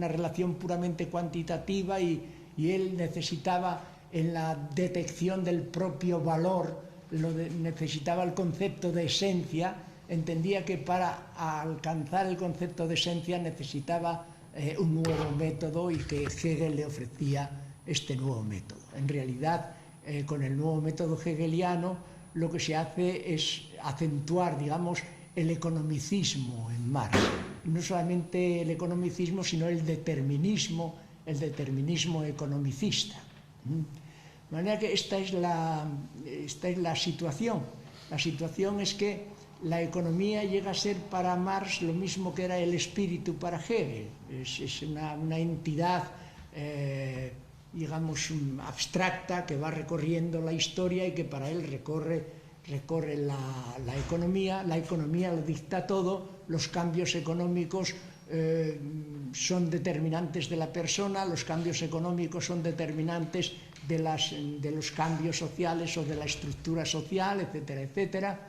relación puramente cuantitativa, y él necesitaba, en la detección del propio valor, necesitaba el concepto de esencia. Entendía que para alcanzar el concepto de esencia necesitaba un nuevo método, y que Hegel le ofrecía este nuevo método. En realidad, con el nuevo método hegeliano, lo que se hace es acentuar, digamos, el economicismo en Marx. No solamente el economicismo, sino el determinismo economicista. De manera que esta es la situación. La situación es que la economía llega a ser para Marx lo mismo que era el espíritu para Hegel. Es una entidad digamos, abstracta que va recorriendo la historia y que para él recorre la economía. La economía lo dicta todo, los cambios económicos son determinantes de la persona, los cambios económicos son determinantes de los cambios sociales o de la estructura social, etcétera, etcétera.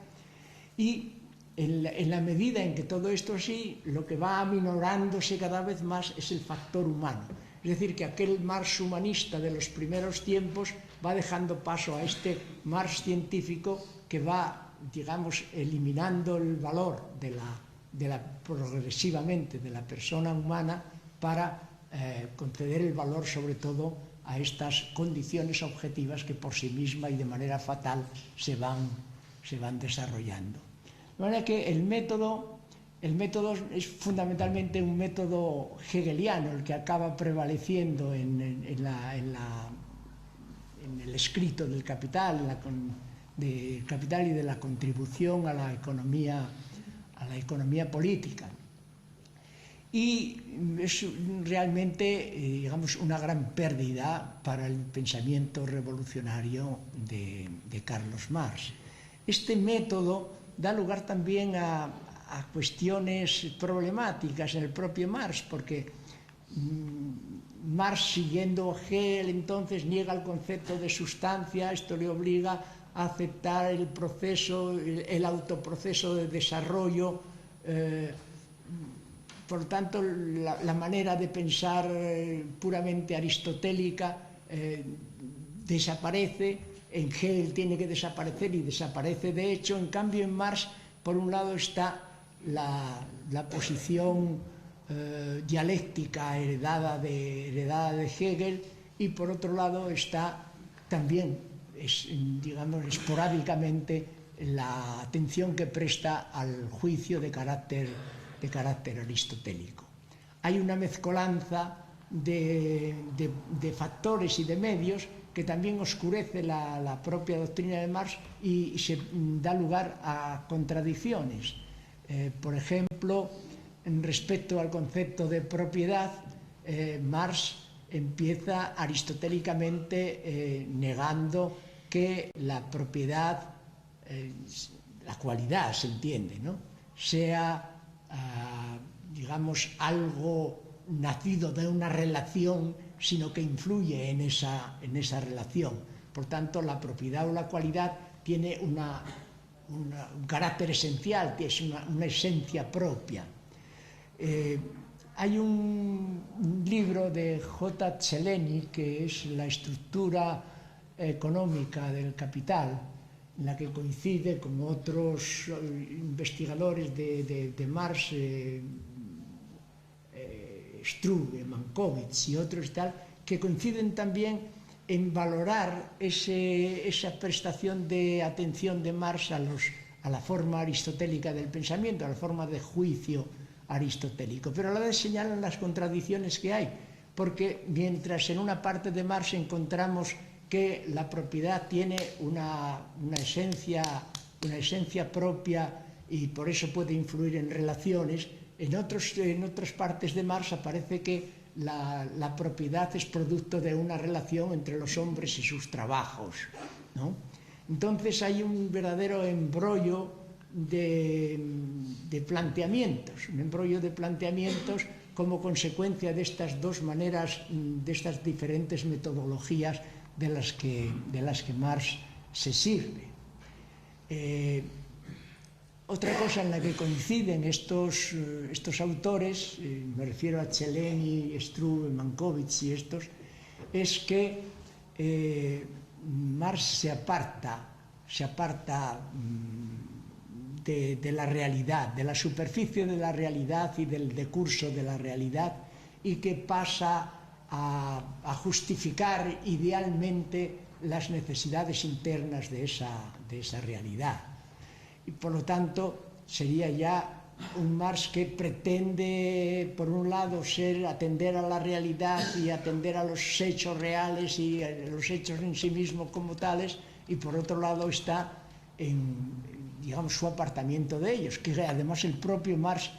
Y en la medida en que todo esto sí, lo que va aminorándose cada vez más es el factor humano. Es decir, que aquel Marx humanista de los primeros tiempos va dejando paso a este Marx científico que va, digamos, eliminando el valor progresivamente de la persona humana para conceder el valor sobre todo a estas condiciones objetivas que por sí misma y de manera fatal se van desarrollando. De manera que el método es fundamentalmente un método hegeliano, el que acaba prevaleciendo en el escrito del Capital, del Capital y de la contribución a la economía política. Y es realmente, digamos, una gran pérdida para el pensamiento revolucionario de Carlos Marx. Este método da lugar también a cuestiones problemáticas en el propio Marx, porque Marx, siguiendo Hegel, entonces niega el concepto de sustancia. Esto le obliga a aceptar el autoproceso de desarrollo. Por lo tanto, la manera de pensar puramente aristotélica desaparece. En Hegel tiene que desaparecer y desaparece de hecho. En cambio, en Marx, por un lado está la posición dialéctica heredada de Hegel, y por otro lado está también, digamos, esporádicamente la atención que presta al juicio de carácter aristotélico. Hay una mezcolanza de factores y de medios que también oscurece la propia doctrina de Marx y se da lugar a contradicciones. Por ejemplo, respecto al concepto de propiedad, Marx empieza aristotélicamente negando que la propiedad, la cualidad se entiende, ¿no?, sea, digamos, algo nacido de una relación, sino que influye en esa relación. Por tanto, la propiedad o la cualidad tiene un carácter esencial, es una esencia propia. Hay un libro de J. Zeleny, que es La estructura económica del Capital, en la que coincide con otros investigadores de Marx, Struve, Mankiewicz y otros que coinciden también en valorar esa prestación de atención de Marx a la forma aristotélica del pensamiento, a la forma de juicio aristotélico. Pero a la vez señalan las contradicciones que hay, porque mientras en una parte de Marx encontramos que la propiedad tiene una esencia propia y por eso puede influir en relaciones, en otras partes de Marx aparece que la propiedad es producto de una relación entre los hombres y sus trabajos, ¿no? Entonces hay un verdadero embrollo de planteamientos, como consecuencia de estas dos maneras, de estas diferentes metodologías de las que Marx se sirve. Otra cosa en la que coinciden estos autores, me refiero a Zeleny, Struve, Mankiewicz y estos, es que Marx se aparta de la realidad, de la superficie de la realidad y del decurso de la realidad, y que pasa a justificar idealmente las necesidades internas de esa realidad. Y por lo tanto sería ya un Marx que pretende, por un lado, atender a la realidad y atender a los hechos reales y a los hechos en sí mismos como tales, y por otro lado está en, digamos, su apartamiento de ellos, que además el propio Marx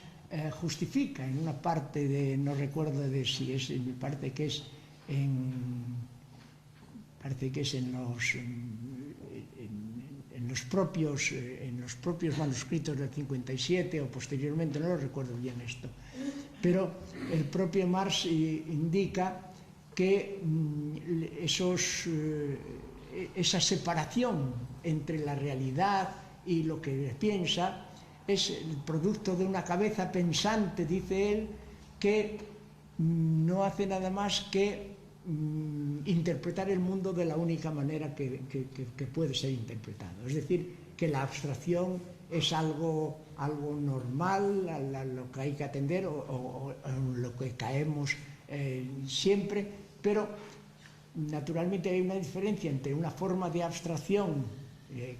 justifica en una parte no recuerdo si es, me parece que es en parece que es en los propios manuscritos del 57 o posteriormente, no lo recuerdo bien esto, pero el propio Marx indica que esa separación entre la realidad y lo que piensa es el producto de una cabeza pensante, dice él, que no hace nada más que interpretar el mundo de la única manera que puede ser interpretado. Es decir, que la abstracción es algo normal, a lo que hay que atender o en lo que caemos siempre, pero naturalmente hay una diferencia entre una forma de abstracción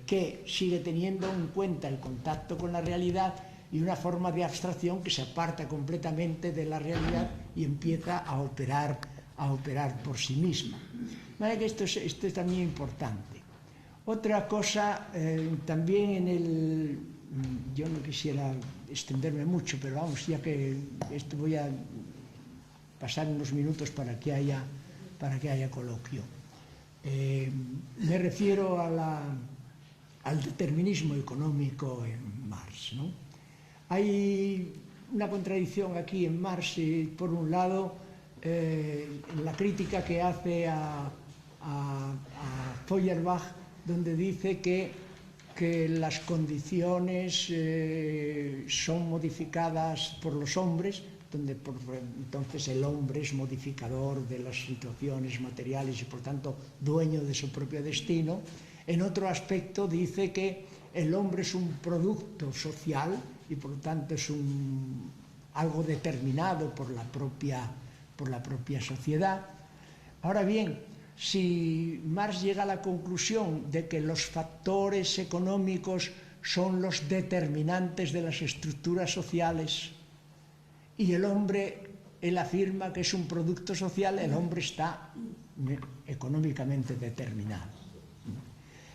que sigue teniendo en cuenta el contacto con la realidad y una forma de abstracción que se aparta completamente de la realidad y empieza a operar por sí misma. De manera que esto es también importante. Otra cosa, también yo no quisiera extenderme mucho, pero vamos, ya que esto voy a pasar unos minutos para que haya coloquio. Me refiero al determinismo económico en Marx, ¿no? Hay una contradicción aquí en Marx, por un lado, en la crítica que hace a Feuerbach, donde dice que las condiciones son modificadas por los hombres, donde entonces el hombre es modificador de las situaciones materiales y por tanto dueño de su propio destino. En otro aspecto dice que el hombre es un producto social y por lo tanto es algo determinado por la propia sociedad. Ahora bien, si Marx llega a la conclusión de que los factores económicos son los determinantes de las estructuras sociales y el hombre, él afirma que es un producto social, el hombre está económicamente determinado.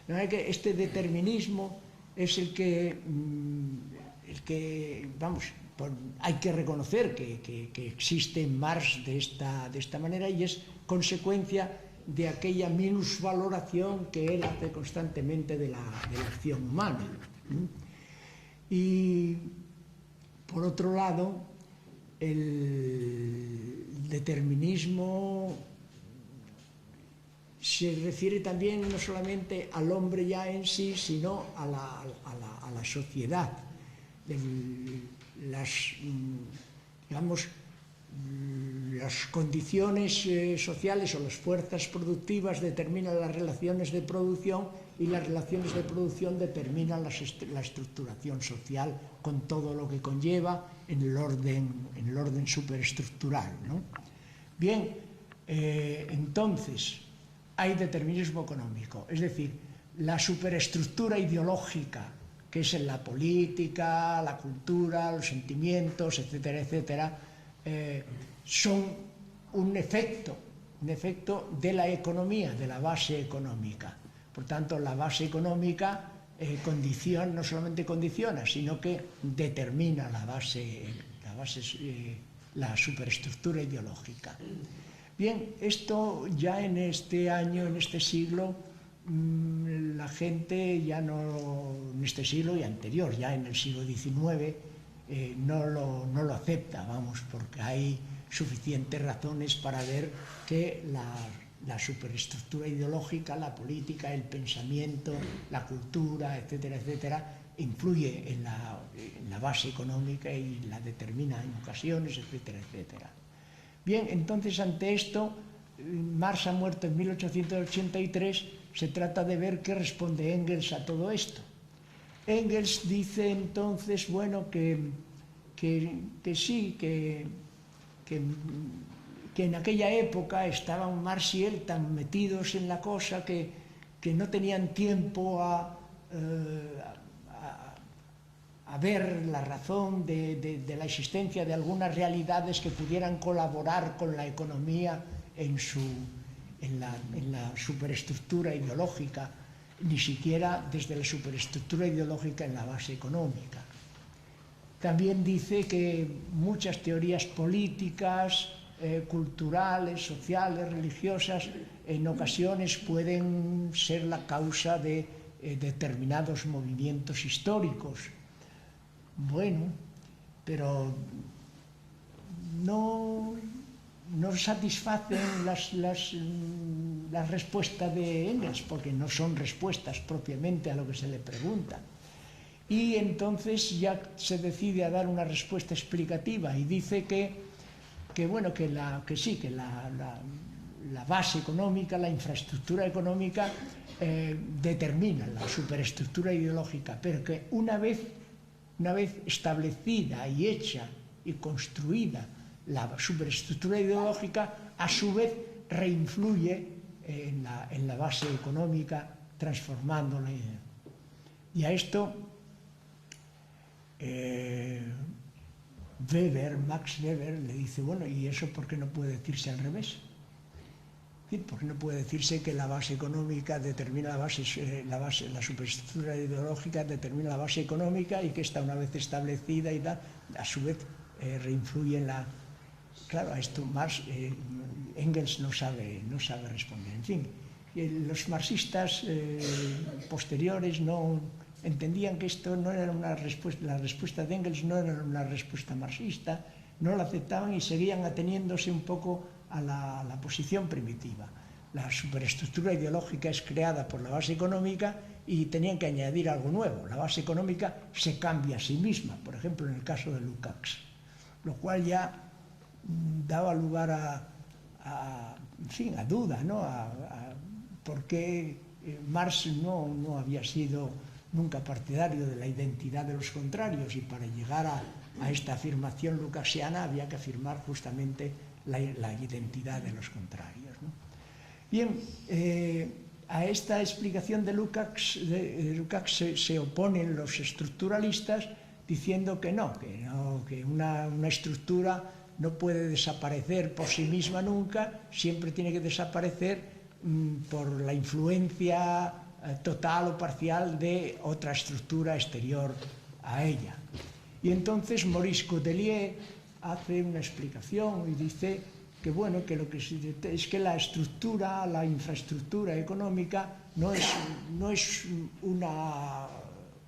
De manera que este determinismo es el que vamos, hay que reconocer que existe en Marx de esta manera y es consecuencia de aquella minusvaloración que él hace constantemente de la acción humana. Y por otro lado, el determinismo se refiere también no solamente al hombre ya en sí, sino a la sociedad. Las condiciones sociales o las fuerzas productivas determinan las relaciones de producción y las relaciones de producción determinan la estructuración social con todo lo que conlleva en el orden superestructural, ¿no? Bien, entonces hay determinismo económico, es decir, la superestructura ideológica que es en la política, la cultura, los sentimientos, etcétera, etcétera, son un efecto de la economía, de la base económica. Por tanto, la base económica no solamente condiciona, sino que determina la superestructura ideológica. Bien, esto ya en este año, en este siglo, la gente ya no, en este siglo y anterior, ya en el siglo XIX, no lo acepta, vamos, porque hay suficientes razones para ver que la superestructura ideológica, la política, el pensamiento, la cultura, etcétera, etcétera, influye en la base económica y la determina en ocasiones, etcétera, etcétera. Bien, entonces ante esto, Marx ha muerto en 1883, se trata de ver qué responde Engels a todo esto. Engels dice entonces, bueno, que sí, que en aquella época estaban Marx y él tan metidos en la cosa que no tenían tiempo a ver la razón de la existencia de algunas realidades que pudieran colaborar con la economía en la superestructura ideológica, ni siquiera desde la superestructura ideológica en la base económica. También dice que muchas teorías políticas culturales, sociales, religiosas, en ocasiones pueden ser la causa de determinados movimientos históricos. Bueno, pero no satisfacen las respuestas de Engels, porque no son respuestas propiamente a lo que se le pregunta. Y entonces ya se decide a dar una respuesta explicativa y dice que la base económica, la infraestructura económica determina la superestructura ideológica, pero que una vez establecida y hecha y construida la superestructura ideológica, a su vez reinfluye en la base económica, transformándola. Y a esto Max Weber le dice, bueno, ¿y eso por qué no puede decirse al revés? ¿Por qué no puede decirse que la base económica determina la superestructura ideológica determina la base económica y que esta, una vez establecida y tal, a su vez reinfluye en la... Claro, a esto Marx, Engels no sabe responder. En fin, los marxistas posteriores no entendían que esto no era una respuesta, la respuesta de Engels no era una respuesta marxista, no la aceptaban y seguían ateniéndose un poco a la posición primitiva. La superestructura ideológica es creada por la base económica y tenían que añadir algo nuevo. La base económica se cambia a sí misma, por ejemplo, en el caso de Lukács, lo cual ya daba lugar a duda, ¿no? Por qué Marx no había sido nunca partidario de la identidad de los contrarios, y para llegar a esta afirmación lukácsiana había que afirmar justamente la identidad de los contrarios, ¿no? Bien, a esta explicación de Lukács se oponen los estructuralistas diciendo que una estructura no puede desaparecer por sí misma nunca, siempre tiene que desaparecer por la influencia total o parcial de otra estructura exterior a ella. Y entonces Maurice Godelier hace una explicación y dice que lo que es que la infraestructura económica no es una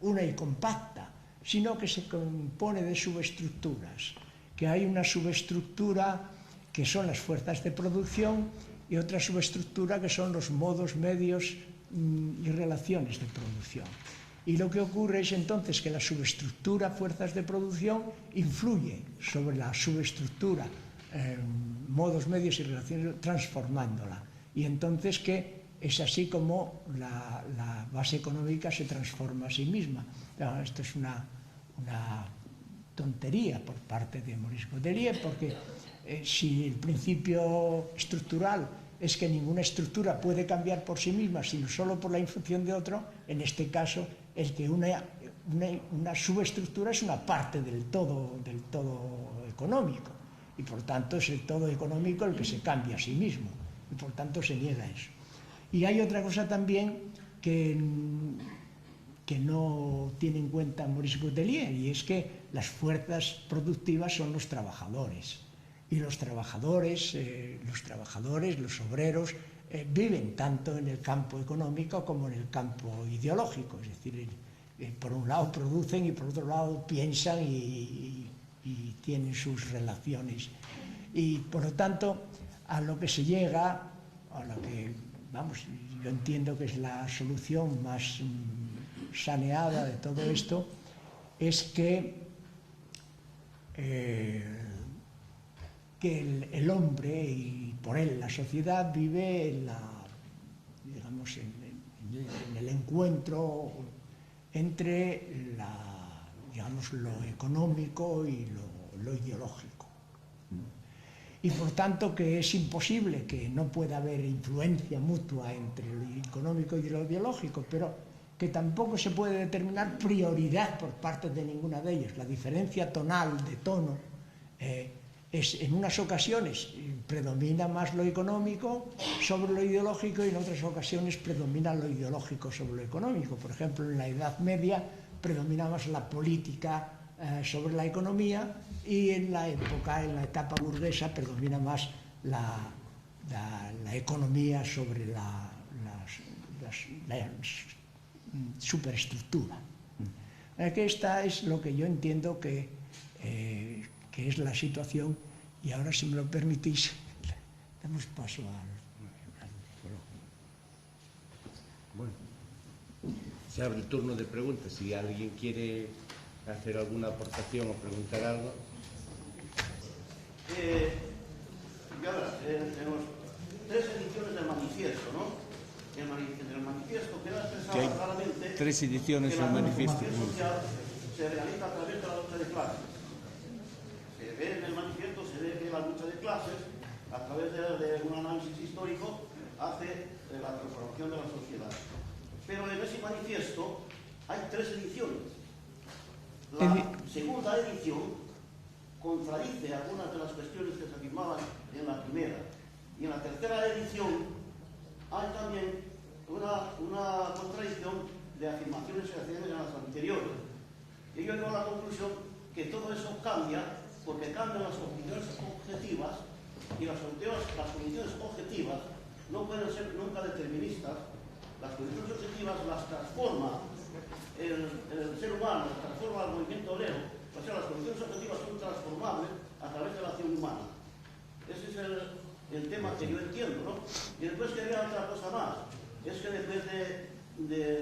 y compacta, sino que se compone de subestructuras, que hay una subestructura que son las fuerzas de producción y otra subestructura que son los modos, medios y relaciones de producción. Y lo que ocurre es entonces que la subestructura, fuerzas de producción, influye sobre la subestructura, modos, medios y relaciones, transformándola. Y entonces que es así como la base económica se transforma a sí misma. Esto es una tontería por parte de Maurice Godelier, porque si el principio estructural es que ninguna estructura puede cambiar por sí misma, sino solo por la influencia de otro, en este caso, el que una subestructura es una parte del todo económico, y por tanto es el todo económico el que se cambia a sí mismo, y por tanto se niega eso. Y hay otra cosa también que no tiene en cuenta Maurice Godelier, y es que las fuerzas productivas son los trabajadores. Y los trabajadores, los obreros, viven tanto en el campo económico como en el campo ideológico. Es decir, por un lado producen y por otro lado piensan y tienen sus relaciones. Y por lo tanto, a lo que se llega, a lo que, yo entiendo que es la solución más saneada de todo esto, es que el hombre y por él la sociedad vive en el encuentro entre lo económico y lo ideológico. Y por tanto que es imposible que no pueda haber influencia mutua entre lo económico y lo ideológico, pero que tampoco se puede determinar prioridad por parte de ninguna de ellas. La diferencia tonal, de tono, en unas ocasiones predomina más lo económico sobre lo ideológico y en otras ocasiones predomina lo ideológico sobre lo económico. Por ejemplo, en la Edad Media predomina más la política sobre la economía, y en la etapa burguesa, predomina más la economía sobre la superestructura. Que esta es lo que yo entiendo que es la situación, y ahora, si me lo permitís, damos paso al Bueno, se abre el turno de preguntas. Si alguien quiere hacer alguna aportación o preguntar algo. Tenemos 3 ediciones del manifiesto, ¿no? En el manifiesto queda expresado claramente 3 ediciones del manifiesto. Que la transformación social se realiza a través de la lucha de clases. Se ve en el manifiesto, se ve que la lucha de clases, a través de un análisis histórico, hace la transformación de la sociedad. Pero en ese manifiesto hay 3 ediciones. La segunda edición contradice algunas de las cuestiones que se afirmaban en la primera. Y en la tercera edición hay también una contradicción de afirmaciones que hacían en las anteriores. Y yo llego a la conclusión que todo eso cambia porque cambian las condiciones objetivas, y las condiciones objetivas no pueden ser nunca deterministas. Las condiciones objetivas las transforma el ser humano, las transforma el movimiento obrero. O sea, las condiciones objetivas son transformables a través de la acción humana. Ese es el tema que yo entiendo, ¿no? Y después quería otra cosa más. Es que después de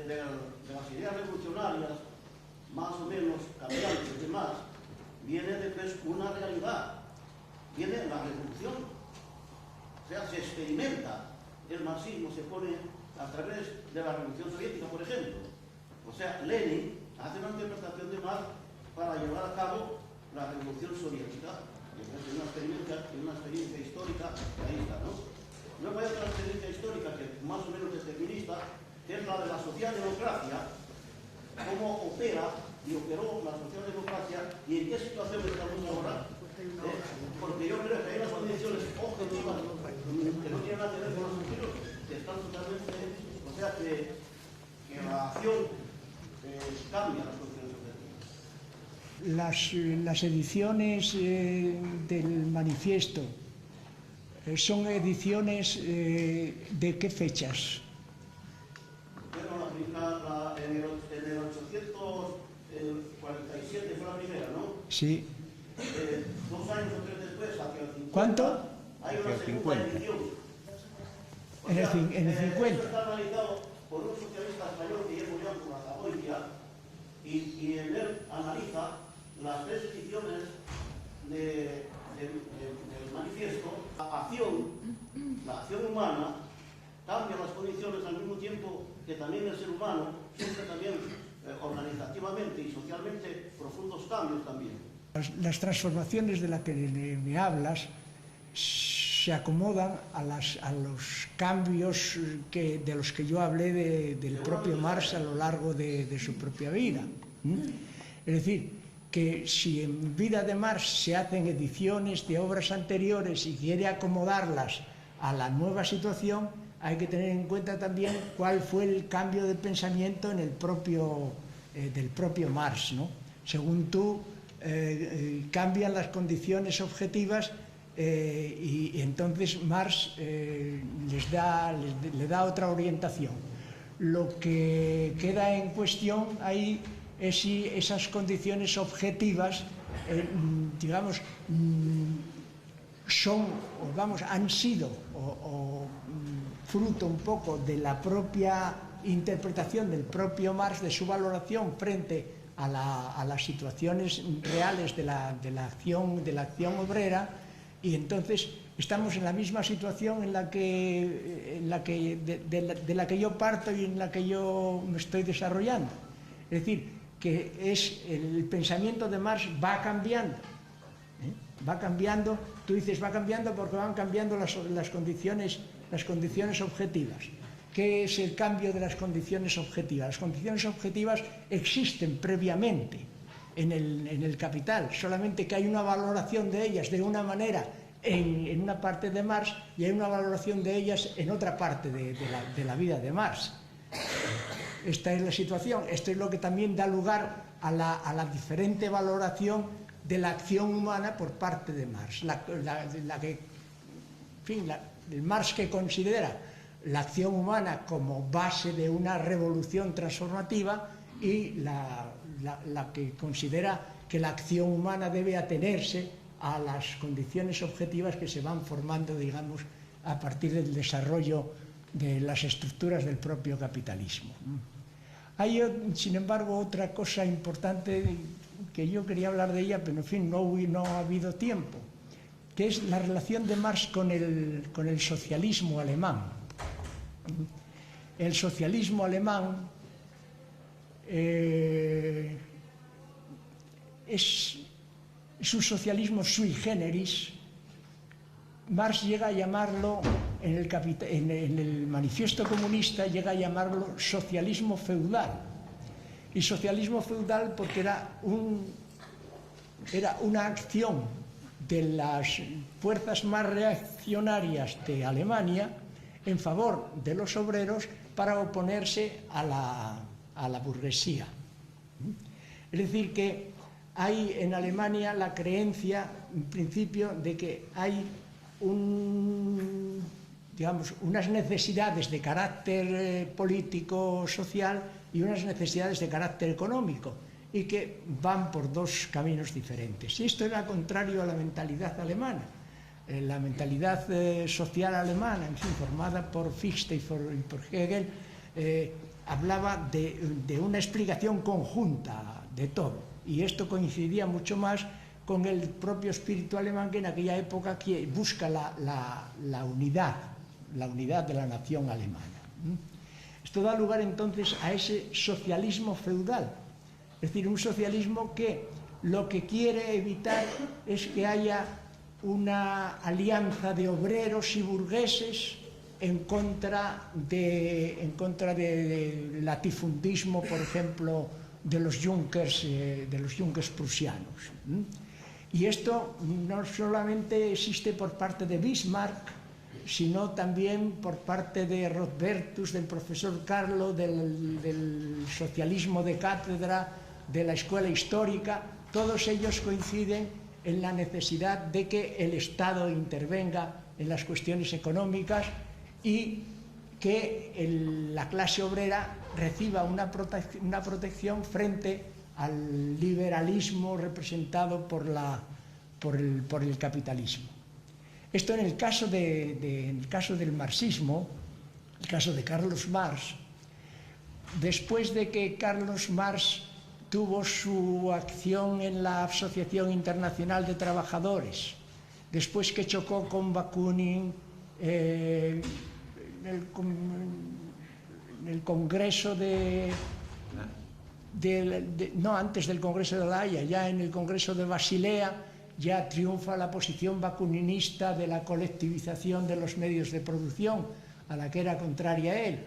las ideas revolucionarias, más o menos cambiantes y demás, viene después una realidad. Viene la revolución. O sea, se experimenta. El marxismo se pone a través de la Revolución Soviética, por ejemplo. O sea, Lenin hace una interpretación de Marx para llevar a cabo la Revolución Soviética. Es una experiencia histórica, ahí está, ¿no? Luego hay otra experiencia histórica que más o menos es determinista, que es la de la socialdemocracia, cómo opera y operó la socialdemocracia y en qué situación estamos ahora. Porque yo creo que hay unas condiciones objetivas que no tienen nada que ver con los anteriores, que están totalmente, o sea que la acción cambia las condiciones objetivas. Las ediciones del manifiesto son ediciones ¿de qué fechas? Bueno, en el 847 fue la primera, ¿no? Sí. 2 años o 3 después, hacia el 50. ¿Cuánto? Hay una segunda edición. En el 50. Eso está realizado por un socialista español que llevo ya por la Zagoitia, y en él analiza las 3 ediciones del manifiesto. La acción humana cambia las condiciones al mismo tiempo que también el ser humano sufre también organizativamente y socialmente profundos cambios también. Las transformaciones de las que me hablas se acomodan a los cambios de los que yo hablé del propio Marx a lo largo de su propia vida. Es decir, que si en vida de Marx se hacen ediciones de obras anteriores y quiere acomodarlas a la nueva situación, hay que tener en cuenta también cuál fue el cambio de pensamiento del propio Marx, ¿no? Según tú, cambian las condiciones objetivas y entonces Marx le da otra orientación. Lo que queda en cuestión ahí es si esas condiciones objetivas, digamos, han sido fruto un poco de la propia interpretación del propio Marx, de su valoración frente a las situaciones reales de la acción obrera, y entonces estamos en la misma situación de la que yo parto y en la que yo me estoy desarrollando. Es decir, que el pensamiento de Marx va cambiando. Va cambiando, tú dices va cambiando porque van cambiando las condiciones objetivas. ¿Qué es el cambio de las condiciones objetivas? Las condiciones objetivas existen previamente en el capital, solamente que hay una valoración de ellas de una manera en una parte de Marx y hay una valoración de ellas en otra parte de la vida de Marx. esta es la situación. Esto es lo que también da lugar a la diferente valoración de la acción humana por parte de Marx. El Marx que considera la acción humana como base de una revolución transformativa y la que considera que la acción humana debe atenerse a las condiciones objetivas que se van formando, digamos, a partir del desarrollo de las estructuras del propio capitalismo. Hay, sin embargo, otra cosa importante que yo quería hablar de ella, pero en fin, no ha habido tiempo, que es la relación de Marx con el socialismo alemán. El socialismo alemán es un socialismo sui generis. Marx llega a llamarlo, en el manifiesto comunista, llega a llamarlo socialismo feudal. Y socialismo feudal porque era una acción de las fuerzas más reaccionarias de Alemania en favor de los obreros para oponerse a la burguesía. Es decir, que hay en Alemania la creencia, en principio, de que hay unas necesidades de carácter político, social y unas necesidades de carácter económico, y que van por dos caminos diferentes. Y esto era contrario a la mentalidad alemana. La mentalidad social alemana, en fin, formada por Fichte y por Hegel, hablaba de una explicación conjunta de todo. Y esto coincidía mucho más con el propio espíritu alemán, que en aquella época busca la unidad de la nación alemana. Esto da lugar entonces a ese socialismo feudal, es decir, un socialismo que lo que quiere evitar es que haya una alianza de obreros y burgueses en contra del latifundismo, por ejemplo, de los Junkers prusianos. Y esto no solamente existe por parte de Bismarck, sino también por parte de Rothbertus, del profesor Carlo, del socialismo de cátedra, de la escuela histórica. Todos ellos coinciden en la necesidad de que el Estado intervenga en las cuestiones económicas y que la clase obrera reciba una protección frente al liberalismo representado por el capitalismo. Esto en el caso del marxismo, el caso de Carlos Marx. Después de que Carlos Marx tuvo su acción en la Asociación Internacional de Trabajadores, después que chocó con Bakunin en el Congreso antes del Congreso de La Haya, ya en el Congreso de Basilea, ya triunfa la posición bakuninista de la colectivización de los medios de producción, a la que era contraria él,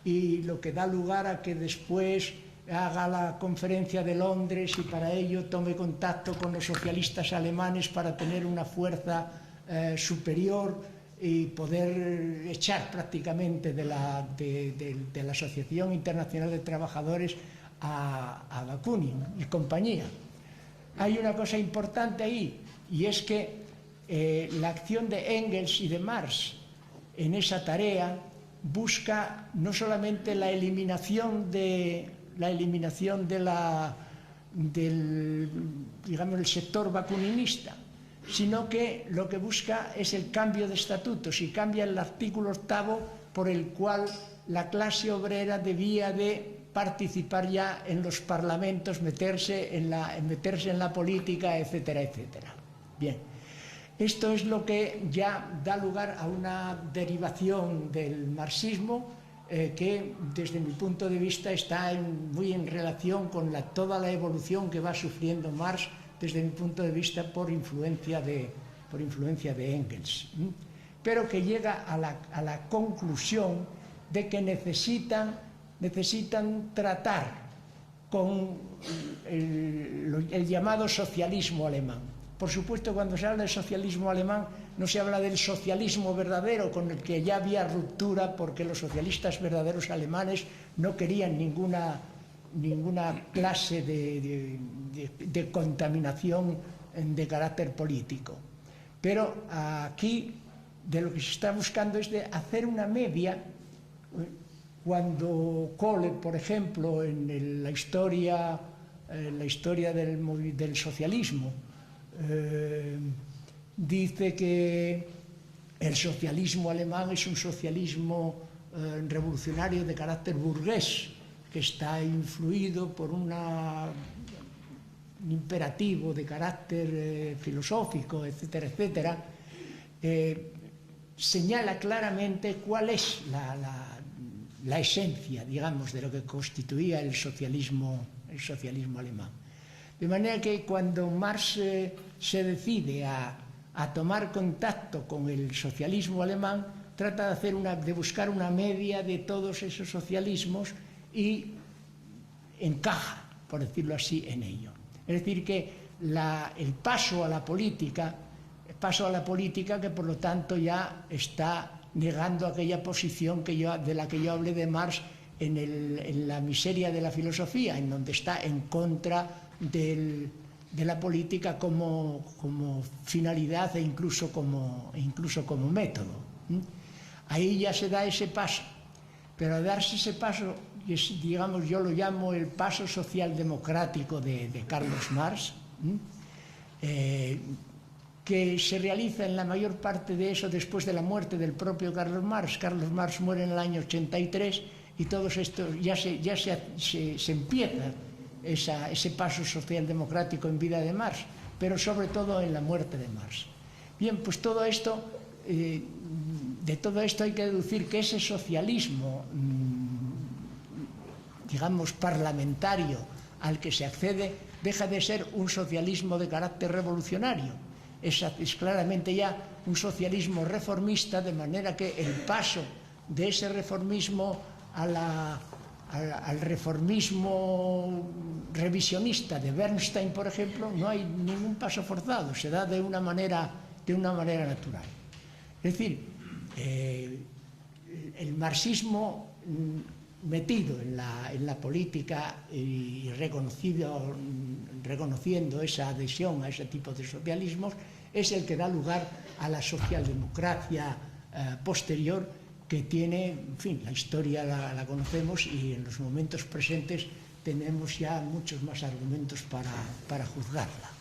y lo que da lugar a que después haga la conferencia de Londres y para ello tome contacto con los socialistas alemanes para tener una fuerza superior y poder echar prácticamente de la Asociación Internacional de Trabajadores a Bakunin y compañía. Hay una cosa importante ahí, y es que la acción de Engels y de Marx en esa tarea busca no solamente la eliminación del sector bakuninista, sino que lo que busca es el cambio de estatutos, y cambia el artículo 8 por el cual la clase obrera debía de participar ya en los parlamentos, meterse en la política, etcétera, etcétera. Bien, esto es lo que ya da lugar a una derivación del marxismo que desde mi punto de vista está muy en relación con toda la evolución que va sufriendo Marx desde mi punto de vista por influencia de Engels, pero que llega a la conclusión de que necesitan tratar con el llamado socialismo alemán. Por supuesto, cuando se habla de socialismo alemán no se habla del socialismo verdadero, con el que ya había ruptura porque los socialistas verdaderos alemanes no querían ninguna clase de contaminación de carácter político. Pero aquí de lo que se está buscando es de hacer una media. Cuando Kohle, por ejemplo, en la historia del socialismo, dice que el socialismo alemán es un socialismo revolucionario de carácter burgués, que está influido por un imperativo de carácter filosófico, etcétera, etcétera, señala claramente cuál es la esencia, digamos, de lo que constituía el socialismo alemán. De manera que cuando Marx se decide a tomar contacto con el socialismo alemán, trata de buscar una media de todos esos socialismos y encaja, por decirlo así, en ello. Es decir, que el paso a la política que por lo tanto ya está negando aquella posición de la que yo hablé de Marx en la miseria de la filosofía, en donde está en contra de la política como finalidad e incluso como método. Ahí ya se da ese paso, pero al darse ese paso, digamos, yo lo llamo el paso socialdemocrático de Carlos Marx, que se realiza en la mayor parte de eso después de la muerte del propio Carlos Marx. Carlos Marx muere en el año 83 y todos estos ya se empieza ese paso socialdemocrático en vida de Marx, pero sobre todo en la muerte de Marx. Bien, pues todo esto, de todo esto hay que deducir que ese socialismo, digamos, parlamentario al que se accede, deja de ser un socialismo de carácter revolucionario. Es claramente ya un socialismo reformista, de manera que el paso de ese reformismo al reformismo revisionista de Bernstein, por ejemplo, no hay ningún paso forzado, se da de una manera natural. Es decir, el marxismo metido en la política y reconociendo esa adhesión a ese tipo de socialismos, es el que da lugar a la socialdemocracia posterior, que tiene, en fin, la historia la conocemos, y en los momentos presentes tenemos ya muchos más argumentos para juzgarla.